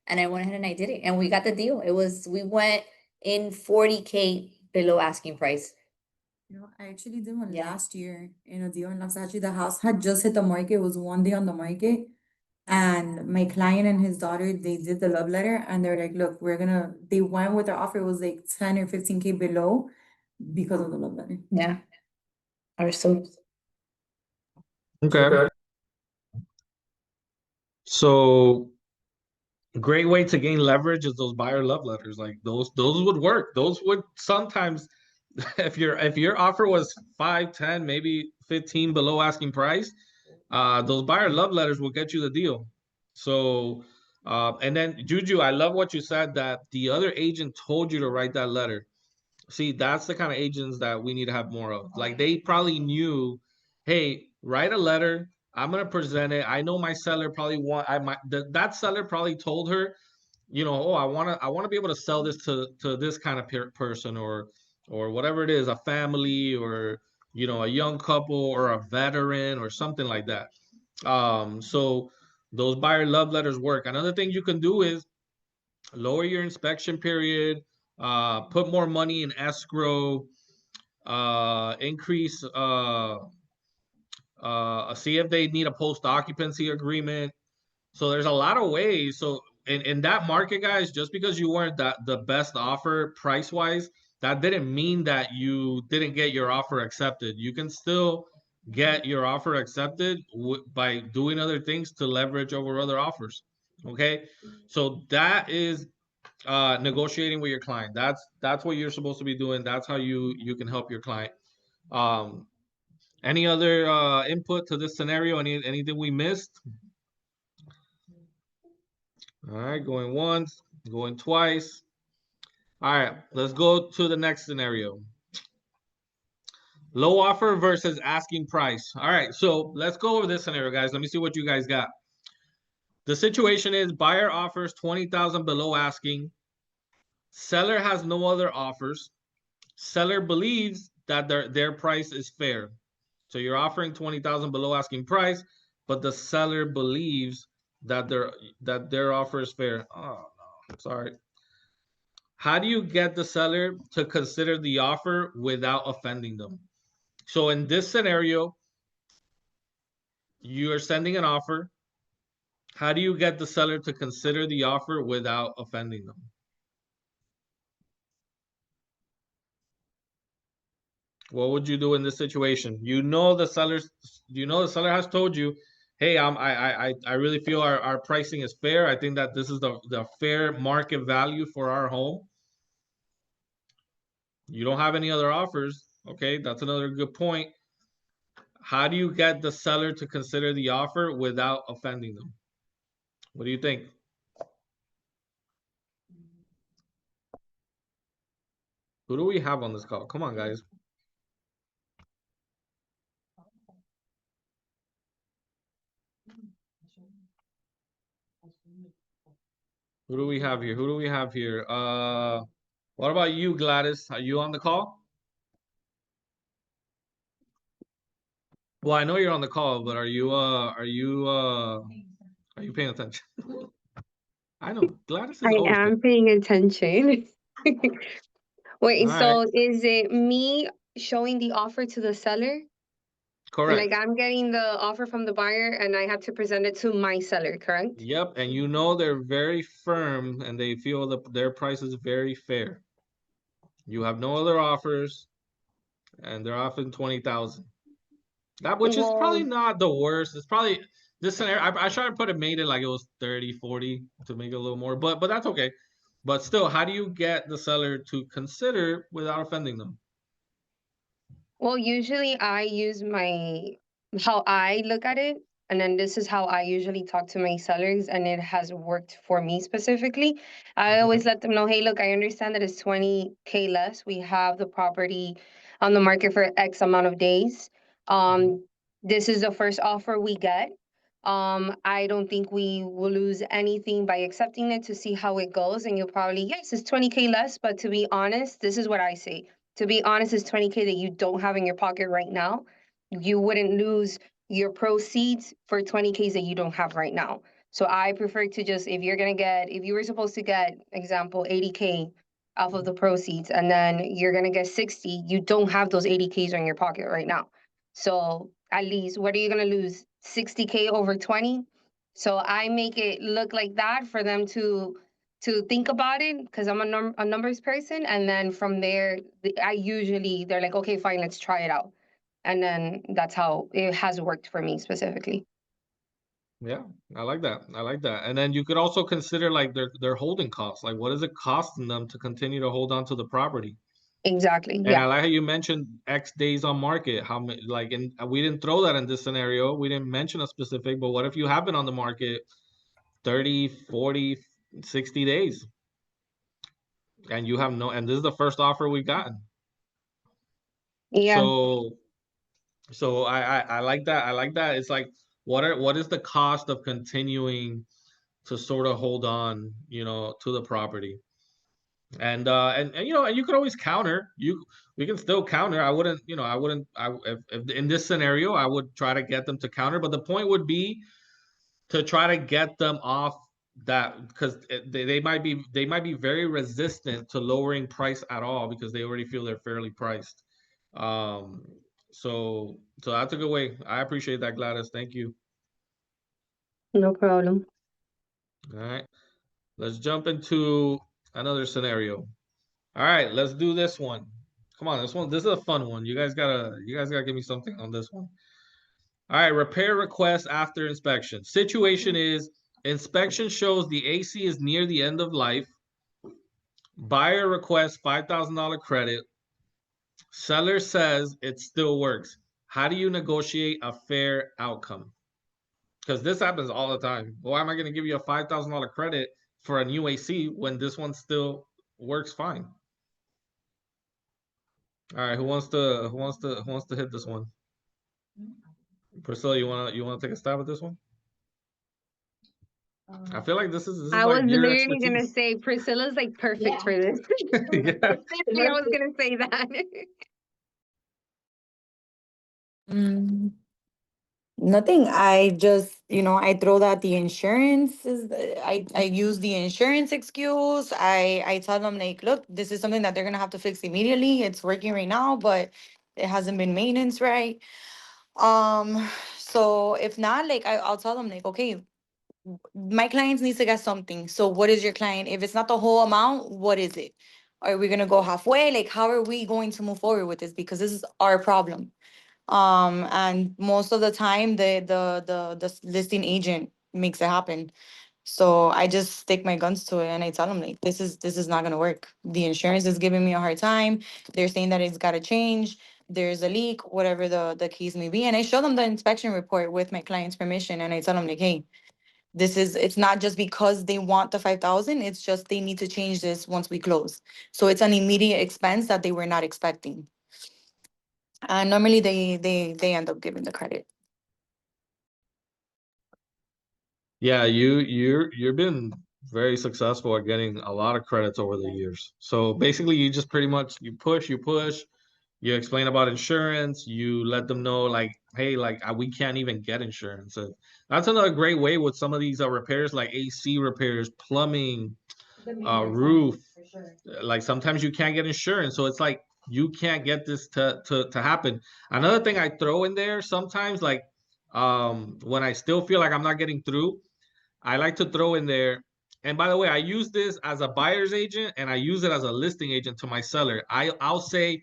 [SPEAKER 6] And I went ahead and I did it, and we got the deal. We went in 40K below asking price.
[SPEAKER 7] I actually did one
[SPEAKER 6] Yeah.
[SPEAKER 7] last year in a deal in Los Angeles. The house had just hit the market. It was one day on the market. And my client and his daughter, they did the love letter and they're like, look, they went with their offer. It was like 10 or 15K below because of the love letter.
[SPEAKER 6] Yeah. I was so.
[SPEAKER 1] Okay. So great way to gain leverage is those buyer love letters. Like those would work. Those would sometimes, if your offer was 5, 10, maybe 15 below asking price, those buyer love letters will get you the deal. So And then Juju, I love what you said that the other agent told you to write that letter. See, that's the kind of agents that we need to have more of. Like they probably knew, hey, write a letter. I'm gonna present it. I know my seller probably that seller probably told her, oh, I wanna be able to sell this to this kind of person or whatever it is, a family or a young couple or a veteran or something like that. So those buyer love letters work. Another thing you can do is lower your inspection period, put more money in escrow, increase, see if they need a post occupancy agreement. So there's a lot of ways. So in that market, guys, just because you weren't the best offer price wise, that didn't mean that you didn't get your offer accepted. You can still get your offer accepted by doing other things to leverage over other offers. Okay, so that is negotiating with your client. That's what you're supposed to be doing. That's how you can help your client. Um, any other input to this scenario? Anything we missed? All right, going once, going twice. All right, let's go to the next scenario. Low offer versus asking price. All right, so let's go over this scenario, guys. Let me see what you guys got. The situation is buyer offers 20,000 below asking. Seller has no other offers. Seller believes that their price is fair. So you're offering 20,000 below asking price, but the seller believes that their offer is fair. Oh no, sorry. How do you get the seller to consider the offer without offending them? So in this scenario, you are sending an offer. How do you get the seller to consider the offer without offending them? What would you do in this situation? The seller has told you, hey, I really feel our pricing is fair. I think that this is the fair market value for our home. You don't have any other offers. Okay, that's another good point. How do you get the seller to consider the offer without offending them? What do you think? Who do we have on this call? Come on, guys. Who do we have here? Who do we have here? What about you, Gladys? Are you on the call? Well, I know you're on the call, but are you paying attention? I know Gladys is
[SPEAKER 8] I
[SPEAKER 1] always paying.
[SPEAKER 8] am paying attention. Wait,
[SPEAKER 1] All right,
[SPEAKER 8] so is it me showing the offer to the seller? Like
[SPEAKER 1] correct.
[SPEAKER 8] I'm getting the offer from the buyer and I have to present it to my seller, correct?
[SPEAKER 1] Yep, and they're very firm and they feel that their price is very fair. You have no other offers, and they're offering 20,000. That which is probably
[SPEAKER 8] Well,
[SPEAKER 1] not the worst. It's probably this scenario. I tried to made it like it was 30, 40 to make it a little more, but that's okay. But still, how do you get the seller to consider without offending them?
[SPEAKER 8] well, usually I use how I look at it, and then this is how I usually talk to my sellers, and it has worked for me specifically. I
[SPEAKER 1] Okay.
[SPEAKER 8] always let them know, hey, look, I understand that it's 20K less. We have the property on the market for X amount of days. Um, this is the first offer we get. I don't think we will lose anything by accepting it to see how it goes. And you'll probably, yes, it's 20K less, but to be honest, this is what I say. To be honest, it's 20K that you don't have in your pocket right now. You wouldn't lose your proceeds for 20Ks that you don't have right now. So I prefer to just, if you were supposed to get, example, 80K off of the proceeds, and then you're gonna get 60, you don't have those 80Ks in your pocket right now. So at least, what are you gonna lose? 60K over 20? So I make it look like that for them to think about it because I'm a numbers person, and then from there, they're like, okay, fine, let's try it out, and then that's how it has worked for me specifically.
[SPEAKER 1] Yeah, I like that. I like that. And then you could also consider like their holding costs. Like what is it costing them to continue to hold on to the property?
[SPEAKER 8] Exactly.
[SPEAKER 1] And I
[SPEAKER 8] Yeah.
[SPEAKER 1] like how you mentioned X days on market. How many like we didn't throw that in this scenario. We didn't mention a specific, but what if you have been on the market 30, 40, 60 days. And you have no, and this is the first offer we've gotten.
[SPEAKER 8] Yeah.
[SPEAKER 1] So I like that. I like that. It's like, what is the cost of continuing to sort of hold on, to the property? And and you could always counter. We can still counter. I wouldn't, if in this scenario, I would try to get them to counter, but the point would be to try to get them off that, because they might be very resistant to lowering price at all because they already feel they're fairly priced. Um, so that's a good way. I appreciate that, Gladys. Thank you.
[SPEAKER 8] No problem.
[SPEAKER 1] All right, let's jump into another scenario. All right, let's do this one. Come on, this is a fun one. You guys gotta give me something on this one. All right, repair request after inspection. Situation is inspection shows the AC is near the end of life. Buyer requests $5,000 credit. Seller says it still works. How do you negotiate a fair outcome? Because this happens all the time. Why am I going to give you a $5,000 credit for a new AC when this one still works fine? All right, who wants to hit this one? Priscilla, you wanna take a stab at this one? I feel like this is
[SPEAKER 8] I was
[SPEAKER 1] like your
[SPEAKER 8] literally gonna
[SPEAKER 1] expertise.
[SPEAKER 8] say Priscilla's like perfect for this.
[SPEAKER 1] Yeah.
[SPEAKER 8] Literally, I was gonna say that.
[SPEAKER 4] Mm, nothing. I just, I throw that the insurance is, I use the insurance excuse. I tell them like, look, this is something that they're gonna have to fix immediately. It's working right now, but it hasn't been maintenance right. So if not, like I'll tell them like, okay, my clients needs to get something. So what is your client? If it's not the whole amount, what is it? Are we gonna go halfway? Like, how are we going to move forward with this? Because this is our problem. And most of the time, the listing agent makes it happen. So I just stick my guns to it and I tell them like, this is not gonna work. The insurance is giving me a hard time. They're saying that it's gotta change. There's a leak, whatever the case may be. And I show them the inspection report with my client's permission and I tell them like, hey, it's not just because they want the 5,000, it's just they need to change this once we close. So it's an immediate expense that they were not expecting. And normally they end up giving the credit.
[SPEAKER 1] Yeah, you've been very successful at getting a lot of credits over the years. So basically, you just pretty much you push, you explain about insurance, you let them know like, hey, like we can't even get insurance. That's another great way with some of these repairs, like AC repairs, plumbing, roof. Like sometimes you can't get insurance, so it's like you can't get this to happen. Another thing I throw in there sometimes, like when I still feel like I'm not getting through, I like to throw in there. And by the way, I use this as a buyer's agent and I use it as a listing agent to my seller. I'll say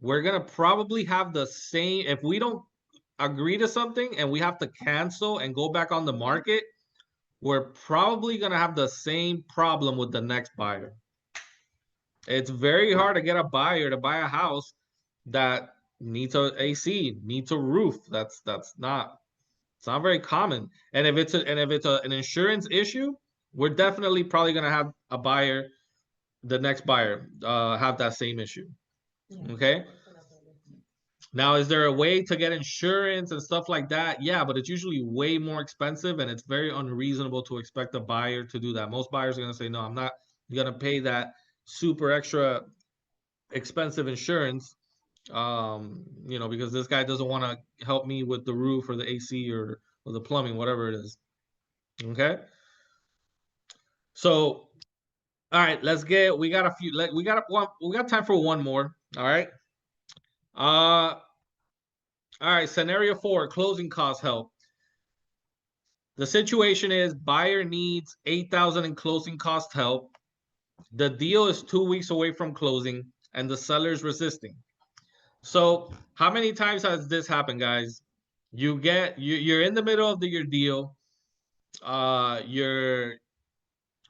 [SPEAKER 1] we're gonna probably have the same if we don't agree to something and we have to cancel and go back on the market, we're probably gonna have the same problem with the next buyer. It's very hard to get a buyer to buy a house that needs a AC, needs a roof. That's not it's not very common. And if it's an insurance issue, we're definitely probably gonna have a buyer, the next buyer, have that same issue. Okay. Now, is there a way to get insurance and stuff like that? Yeah, but it's usually way more expensive and it's very unreasonable to expect a buyer to do that. Most buyers are gonna say, no, I'm not gonna pay that super extra expensive insurance, because this guy doesn't want to help me with the roof or the AC or the plumbing, whatever it is. Okay. So, all right, we got a few, we got time for one more. All right. All right. Scenario 4, closing cost help. The situation is buyer needs 8,000 in closing cost help. The deal is 2 weeks away from closing and the seller's resisting. So how many times has this happened, guys? You're in the middle of your deal. You're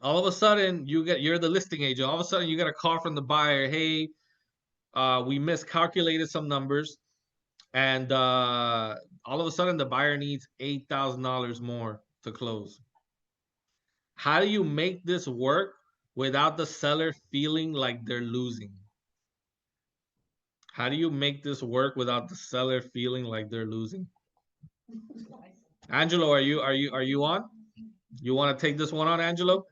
[SPEAKER 1] all of a sudden you're the listing agent. All of a sudden you get a call from the buyer. Hey, we miscalculated some numbers, and all of a sudden the buyer needs $8,000 more to close. how do you make this work without the seller feeling like they're losing? How do you make this work without the seller feeling like they're losing? Angelo, are you on? You want to take this one on, Angelo?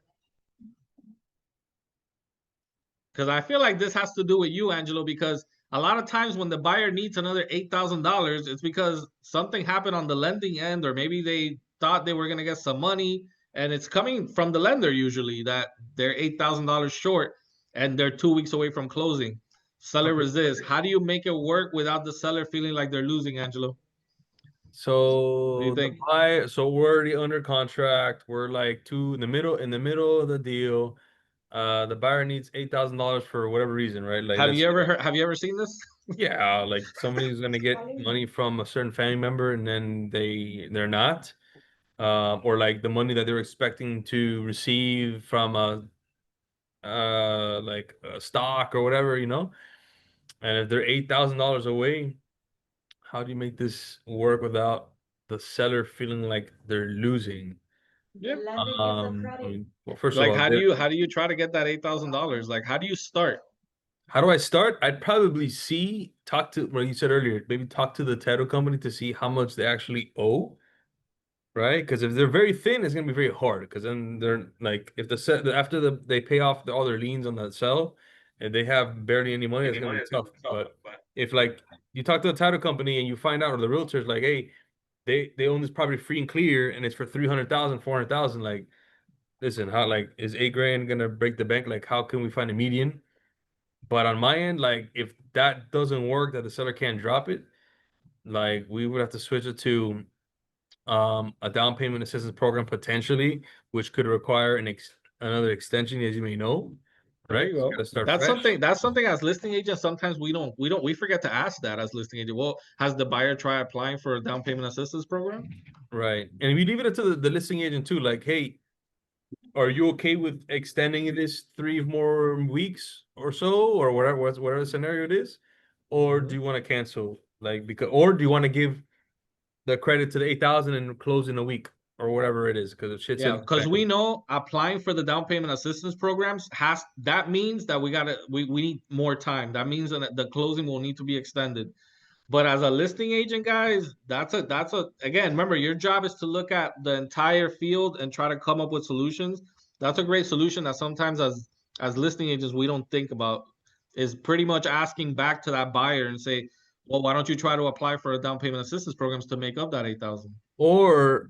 [SPEAKER 1] Because I feel like this has to do with you, Angelo, because a lot of times when the buyer needs another $8,000, it's because something happened on the lending end, or maybe they thought they were going to get some money, and it's coming from the lender usually that they're $8,000 short and they're 2 weeks away from closing. Seller resists. How do you make it work without the seller feeling like they're losing, Angelo? What do you
[SPEAKER 5] So the
[SPEAKER 1] think?
[SPEAKER 5] buy, so we're already under contract. We're like in the middle of the deal. The buyer needs $8,000 for whatever reason, right? Like let's
[SPEAKER 1] Have you ever seen this?
[SPEAKER 5] yeah, like somebody's gonna get money from a certain family member and then they're not. Or like the money that they're expecting to receive from a like a stock or whatever, you know. And if they're $8,000 away, how do you make this work without the seller feeling like they're losing?
[SPEAKER 1] Yeah.
[SPEAKER 5] I mean, well, first of
[SPEAKER 1] Like
[SPEAKER 5] all,
[SPEAKER 1] how do you try to get that $8,000? Like how do you start?
[SPEAKER 5] how do I start? I'd probably talk to what you said earlier, maybe talk to the title company to see how much they actually owe, right? Because if they're very thin, it's gonna be very hard. Because then they're like, if the set after they pay off all their liens on that sell, and they have barely any money, it's gonna be tough. But if like you talk to the title company and you find out, or the realtor's like, hey, they own this property free and clear, and it's for 300,000, 400,000. Like, listen, how like is 8 grand gonna break the bank? Like, how can we find a median? But on my end, like if that doesn't work, that the seller can't drop it, like we would have to switch it to a down payment assistance program potentially, which could require another extension, as you may know,
[SPEAKER 1] There
[SPEAKER 5] right?
[SPEAKER 1] you
[SPEAKER 5] You
[SPEAKER 1] go.
[SPEAKER 5] gotta start fresh.
[SPEAKER 1] That's something as listing agents sometimes we forget to ask that as listing agent. Well, has the buyer tried applying for a down payment assistance program?
[SPEAKER 5] Right. And if you leave it to the listing agent too, like, hey, are you okay with extending this 3 more weeks or so, or whatever scenario it is? Or do you want to cancel? Like or do you want to give the credit to the 8,000 and close in a week or whatever it is? Because if shit's
[SPEAKER 1] Yeah,
[SPEAKER 5] in the
[SPEAKER 1] because
[SPEAKER 5] bank.
[SPEAKER 1] we know applying for the down payment assistance programs that means that we need more time. That means that the closing will need to be extended. But as a listing agent, guys, that's a again, remember your job is to look at the entire field and try to come up with solutions. That's a great solution that sometimes as listing agents we don't think about is pretty much asking back to that buyer and say, well, why don't you try to apply for a down payment assistance programs to make up that 8,000?
[SPEAKER 5] Or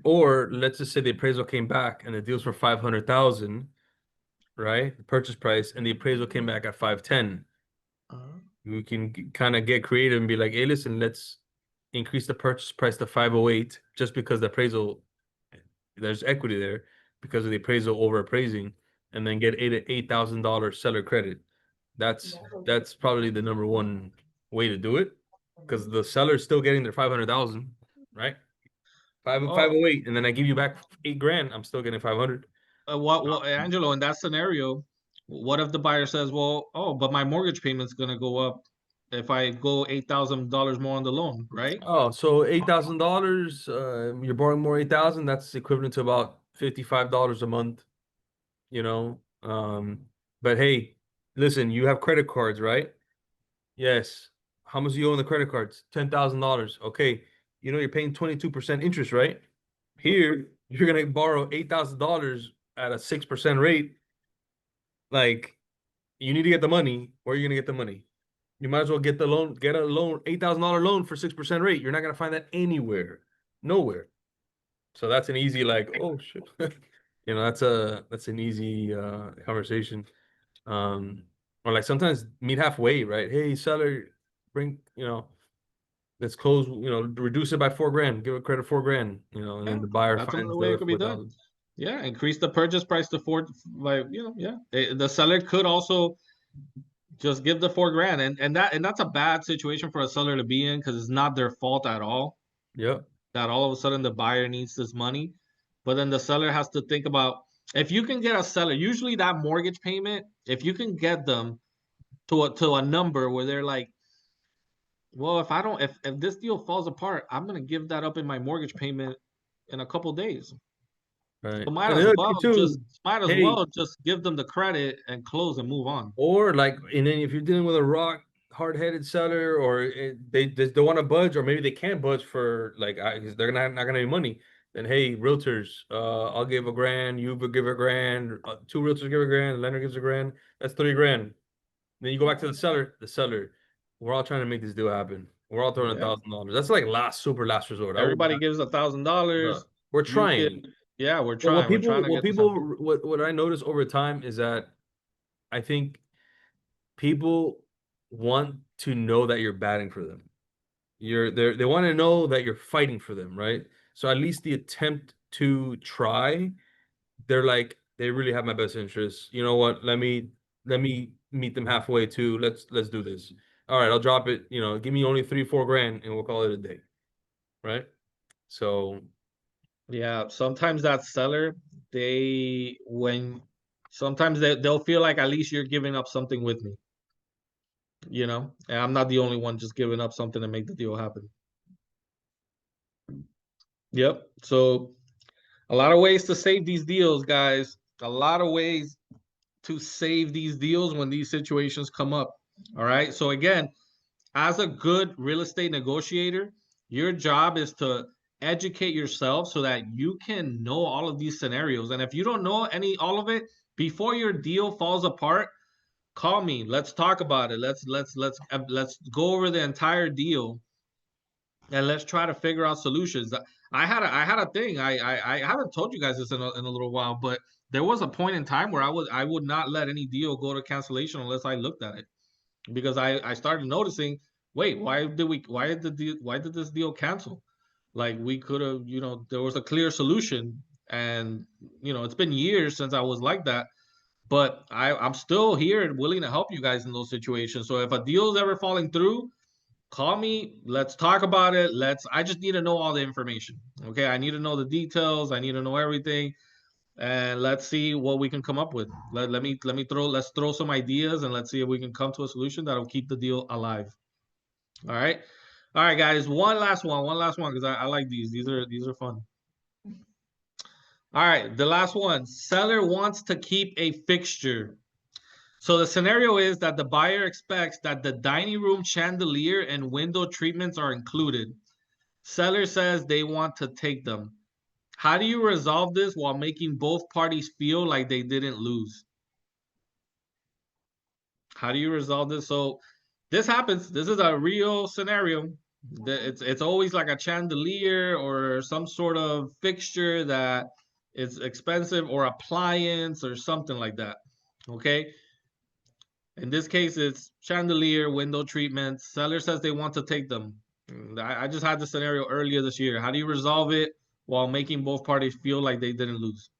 [SPEAKER 5] let's just say the appraisal came back and the deal's for 500,000, right? The purchase price, and the appraisal came back at 510. We can kind of get creative and be like, hey, listen, let's increase the purchase price to 508 just because the appraisal, there's equity there because of the appraisal over appraising, and then get $8,000 seller credit. That's probably the number one way to do it because the seller's still getting their 500,000, right? Five
[SPEAKER 1] Oh,
[SPEAKER 5] 508, and then I give you back 8 grand. I'm still getting 500.
[SPEAKER 1] what Angelo, in that scenario, what if the buyer says, well, oh, but my mortgage payment's gonna go up if I go $8,000 more on the loan, right?
[SPEAKER 5] Oh, so $8,000. You're borrowing more 8,000. That's equivalent to about $55 a month. You know. But hey, listen, you have credit cards, right? Yes. How much do you owe on the credit cards? $10,000. Okay. You know you're paying 22% interest, right? Here, you're gonna borrow $8,000 at a 6% rate. Like, you need to get the money. Where are you gonna get the money? You might as well get a loan, $8,000 loan for 6% rate. You're not gonna find that anywhere, nowhere. So that's an easy like, oh shit, that's an easy conversation. Or like sometimes meet halfway, right? Hey, seller, bring let's close, reduce it by 4 grand, give a credit 4 grand, and then
[SPEAKER 1] Yeah,
[SPEAKER 5] the buyer
[SPEAKER 1] that's
[SPEAKER 5] finds
[SPEAKER 1] another
[SPEAKER 5] the
[SPEAKER 1] way it
[SPEAKER 5] other
[SPEAKER 1] could be done.
[SPEAKER 5] 4,000.
[SPEAKER 1] Yeah, increase the purchase price to four, like yeah. The seller could also just give the 4 grand, and that's a bad situation for a seller to be in because it's not their fault at all
[SPEAKER 5] Yep.
[SPEAKER 1] that all of a sudden the buyer needs this money, but then the seller has to think about if you can get a seller, usually that mortgage payment, if you can get them to a number where they're like, well, if I don't, if this deal falls apart, I'm gonna give that up in my mortgage payment in a couple days.
[SPEAKER 5] Right.
[SPEAKER 1] So might
[SPEAKER 5] And
[SPEAKER 1] as
[SPEAKER 5] the other
[SPEAKER 1] well
[SPEAKER 5] thing too,
[SPEAKER 1] might as
[SPEAKER 5] Hey,
[SPEAKER 1] well just give them the credit and close and move on.
[SPEAKER 5] or like, and then if you're dealing with a hard-headed seller, or they don't want to budge, or maybe they can't budge for like, 'cause they're not gonna have money. Then hey, realtors, I'll give $1,000, you give $1,000, two realtors give $1,000, the lender gives $1,000. That's $3,000. Then you go back to the seller. The seller, we're all trying to make this deal happen. We're all throwing
[SPEAKER 1] Yeah.
[SPEAKER 5] $1,000. That's like super last resort.
[SPEAKER 1] Everybody gives $1,000.
[SPEAKER 5] We're
[SPEAKER 1] You
[SPEAKER 5] trying.
[SPEAKER 1] can, yeah, we're
[SPEAKER 5] But
[SPEAKER 1] trying. We're trying to get this happen.
[SPEAKER 5] what I notice over time is that I think people want to know that you're batting for them. They want to know that you're fighting for them, right? So at least the attempt to try, they're like, they really have my best interests. You know what? Let me meet them halfway too. Let's do this. All right, I'll drop it. You know, give me only 3-4 grand and we'll call it a day. Right? So
[SPEAKER 1] Yeah, sometimes that seller, sometimes they'll feel like at least you're giving up something with me. You know, and I'm not the only one just giving up something to make the deal happen. Yep. So a lot of ways to save these deals, guys. A lot of ways to save these deals when these situations come up. All right. So again, as a good real estate negotiator, your job is to educate yourself so that you can know all of these scenarios. And if you don't know all of it, before your deal falls apart, call me. Let's talk about it. Let's go over the entire deal and let's try to figure out solutions. I had a thing. I haven't told you guys this in a little while, but there was a point in time where I would not let any deal go to cancellation unless I looked at it, because I started noticing, wait, why did this deal cancel? Like, we could have, there was a clear solution, and it's been years since I was like that, but I'm still here and willing to help you guys in those situations. So if a deal is ever falling through, call me. Let's talk about it. I just need to know all the information. Okay, I need to know the details. I need to know everything, and let's see what we can come up with. Let's throw some ideas, and let's see if we can come to a solution that'll keep the deal alive. All right. All right, guys. One last one, because I like these. These are fun. All right, the last one. Seller wants to keep a fixture. So the scenario is that the buyer expects that the dining room chandelier and window treatments are included. Seller says they want to take them. How do you resolve this while making both parties feel like they didn't lose? How do you resolve this? So this happens. This is a real scenario. It's always like a chandelier or some sort of fixture that is expensive, or appliance or something like that. Okay. In this case, it's chandelier, window treatments. Seller says they want to take them. I just had the scenario earlier this year. How do you resolve it while making both parties feel like they didn't lose?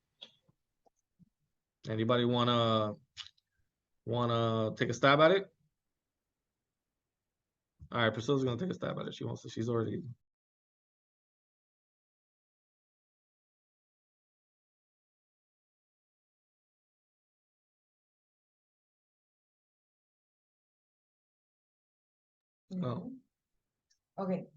[SPEAKER 1] Anybody wanna take a stab at it? All right, Priscilla's gonna take a stab at it. She's already. Oh.
[SPEAKER 7] Okay,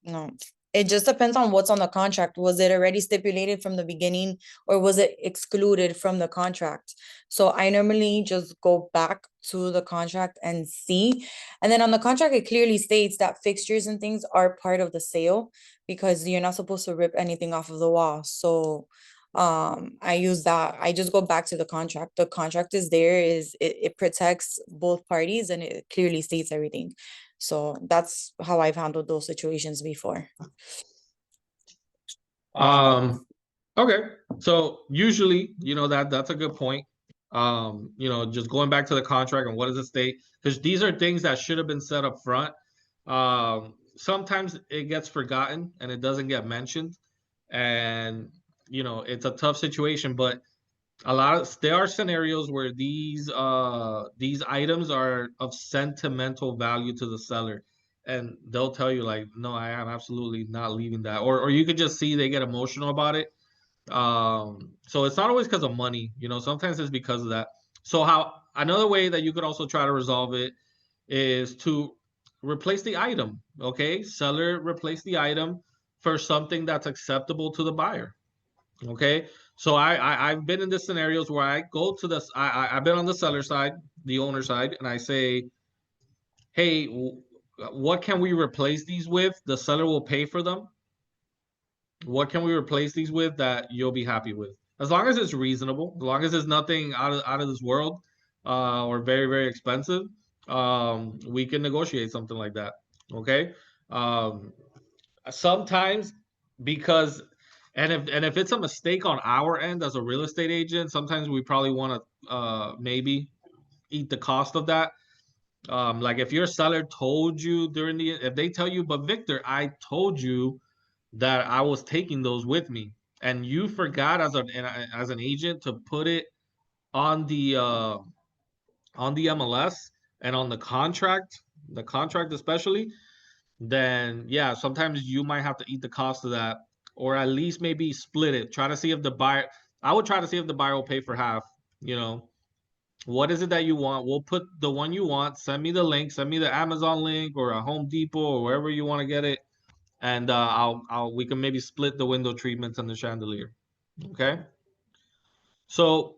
[SPEAKER 4] No, it just depends on what's on the contract. Was it already stipulated from the beginning, or was it excluded from the contract? So I normally just go back to the contract and see. And then on the contract, it clearly states that fixtures and things are part of the sale, because you're not supposed to rip anything off of the wall. So I use that. I just go back to the contract. The contract is there, it protects both parties, and it clearly states everything. So that's how I've handled those situations before.
[SPEAKER 1] Okay. So usually, that's a good point. Just going back to the contract and what does it state? Because these are things that should have been set up front. Sometimes it gets forgotten and it doesn't get mentioned. And it's a tough situation, but there are scenarios where these items are of sentimental value to the seller, and they'll tell you like, no, I am absolutely not leaving that, or you could just see they get emotional about it. So it's not always because of money, sometimes it's because of that. So another way that you could also try to resolve it is to replace the item. Okay, seller replace the item for something that's acceptable to the buyer. Okay, so I've been in the scenarios where I go to the I've been on the seller side, the owner side, and I say, hey, what can we replace these with? The seller will pay for them. What can we replace these with that you'll be happy with? As long as it's reasonable, as long as it's nothing out of this world, or very, very expensive, we can negotiate something like that. Okay. Um, sometimes because and if it's a mistake on our end as a real estate agent, sometimes we probably want to maybe eat the cost of that. Like if your seller told you during the if they tell you, but Victor, I told you that I was taking those with me, and you forgot as an agent to put it on the MLS and on the contract especially, then yeah, sometimes you might have to eat the cost of that, or at least maybe split it. Try to see if the buyer. I would try to see if the buyer will pay for half. You know, what is it that you want? We'll put the one you want. Send me the link. Send me the Amazon link or a Home Depot or wherever you want to get it, and we can maybe split the window treatments and the chandelier. Okay. So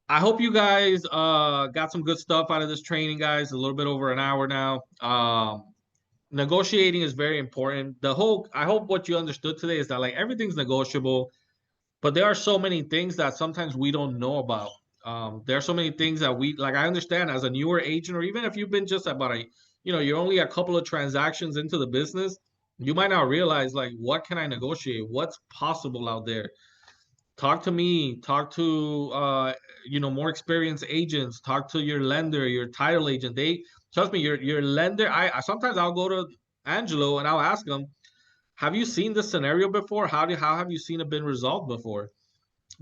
[SPEAKER 1] I hope you guys got some good stuff out of this training, guys. A little bit over an hour now. Negotiating is very important. I hope what you understood today is that like everything's negotiable, but there are so many things that sometimes we don't know about. There are so many things that we like. I understand as a newer agent, or even if you've been just about you're only a couple of transactions into the business, you might not realize like what can I negotiate? What's possible out there? Talk to me, talk to more experienced agents, talk to your lender, your title agent. They trust me, your lender. I sometimes I'll go to Angelo and I'll ask him, have you seen this scenario before? How have you seen it been resolved before?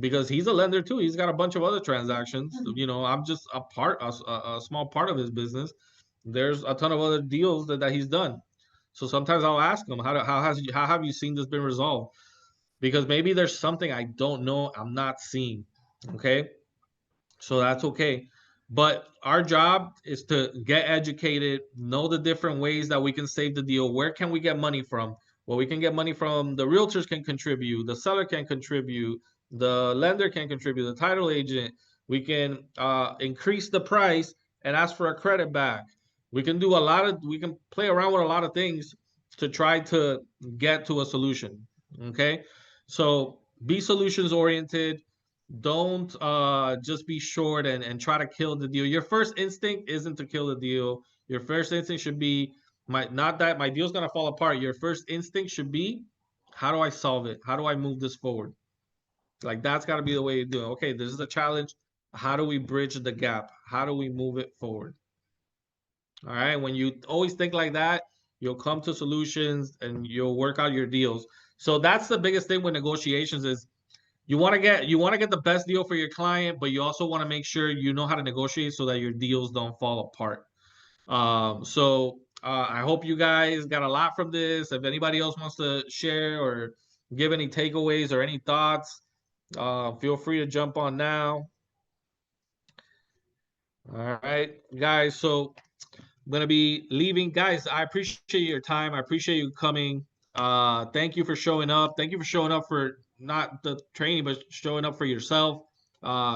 [SPEAKER 1] Because he's a lender too. He's got a bunch of other transactions. I'm just a small part of his business. There's a ton of other deals that he's done. So sometimes I'll ask him, how have you seen this been resolved? Because maybe there's something I don't know, I'm not seeing. Okay. So that's okay. But our job is to get educated, know the different ways that we can save the deal. Where can we get money from? Well, we can get money from the realtors can contribute, the seller can contribute, the lender can contribute, the title agent. We can increase the price and ask for a credit back. We can play around with a lot of things to try to get to a solution. Okay. So be solutions oriented. Don't just be short and try to kill the deal. Your first instinct isn't to kill the deal. Your first instinct should be not that my deal's gonna fall apart. Your first instinct should be, how do I solve it? How do I move this forward? Like that's gotta be the way you do it. Okay, this is a challenge. How do we bridge the gap? How do we move it forward? All right. When you always think like that, you'll come to solutions and you'll work out your deals. So that's the biggest thing with negotiations is you want to get the best deal for your client, but you also want to make sure you know how to negotiate so that your deals don't fall apart. I hope you guys got a lot from this. If anybody else wants to share or give any takeaways or any thoughts, feel free to jump on now. All right, guys. So I'm gonna be leaving, guys. I appreciate your time. I appreciate you coming. Thank you for showing up. Thank you for showing up for not the training, but showing up for yourself.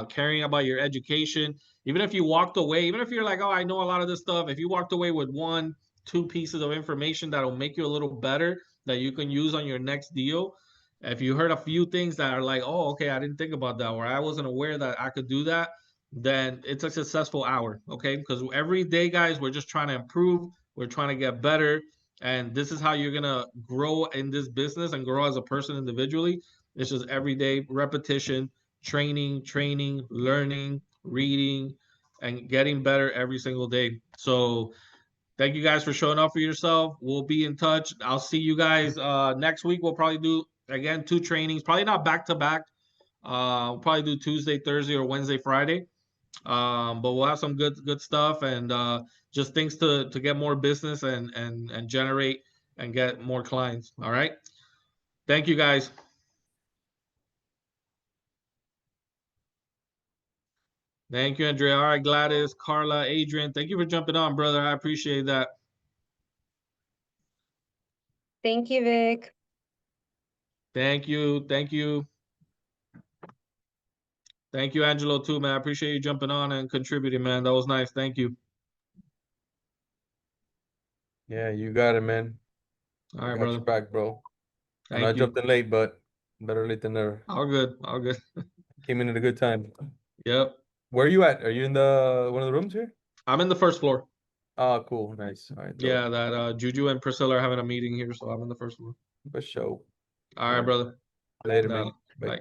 [SPEAKER 1] Caring about your education. Even if you walked away, even if you're like, oh, I know a lot of this stuff. If you walked away with 1, 2 pieces of information that'll make you a little better that you can use on your next deal. If you heard a few things that are like, oh, okay, I didn't think about that, or I wasn't aware that I could do that, then it's a successful hour. Okay. Because every day, guys, we're just trying to improve. We're trying to get better. And this is how you're going to grow in this business and grow as a person individually. It's just everyday repetition, training, learning, reading, and getting better every single day. So thank you guys for showing up for yourself. We'll be in touch. I'll see you guys next week. We'll probably do again 2 trainings, probably not back to back. We'll probably do Tuesday, Thursday, or Wednesday, Friday. But we'll have some good stuff and just things to get more business and generate and get more clients. All right. Thank you guys. Thank you, Andrea. All right, Gladys, Carla, Adrian. Thank you for jumping on, brother. I appreciate that.
[SPEAKER 8] Thank you, Vic.
[SPEAKER 1] Thank you. Thank you. Thank you, Angelo, too, man. I appreciate you jumping on and contributing, man. That was nice. Thank you.
[SPEAKER 5] Yeah, you got it, man.
[SPEAKER 1] All
[SPEAKER 5] I
[SPEAKER 1] right,
[SPEAKER 5] got your
[SPEAKER 1] brother.
[SPEAKER 5] back, bro. I know I
[SPEAKER 1] Thank
[SPEAKER 5] jumped
[SPEAKER 1] you.
[SPEAKER 5] in late, but better late than never.
[SPEAKER 1] All good. All good.
[SPEAKER 5] Came in at a good time.
[SPEAKER 1] Yep.
[SPEAKER 5] Where are you at? Are you in the one of the rooms here?
[SPEAKER 1] I'm in the first floor.
[SPEAKER 5] Oh, cool. Nice. All right, dope.
[SPEAKER 1] Yeah, that Juju and Priscilla are having a meeting here, so I'm in the first floor.
[SPEAKER 5] For sure.
[SPEAKER 1] All right, brother.
[SPEAKER 5] Later,
[SPEAKER 1] Dale.
[SPEAKER 5] man. Bye.
[SPEAKER 1] Bye.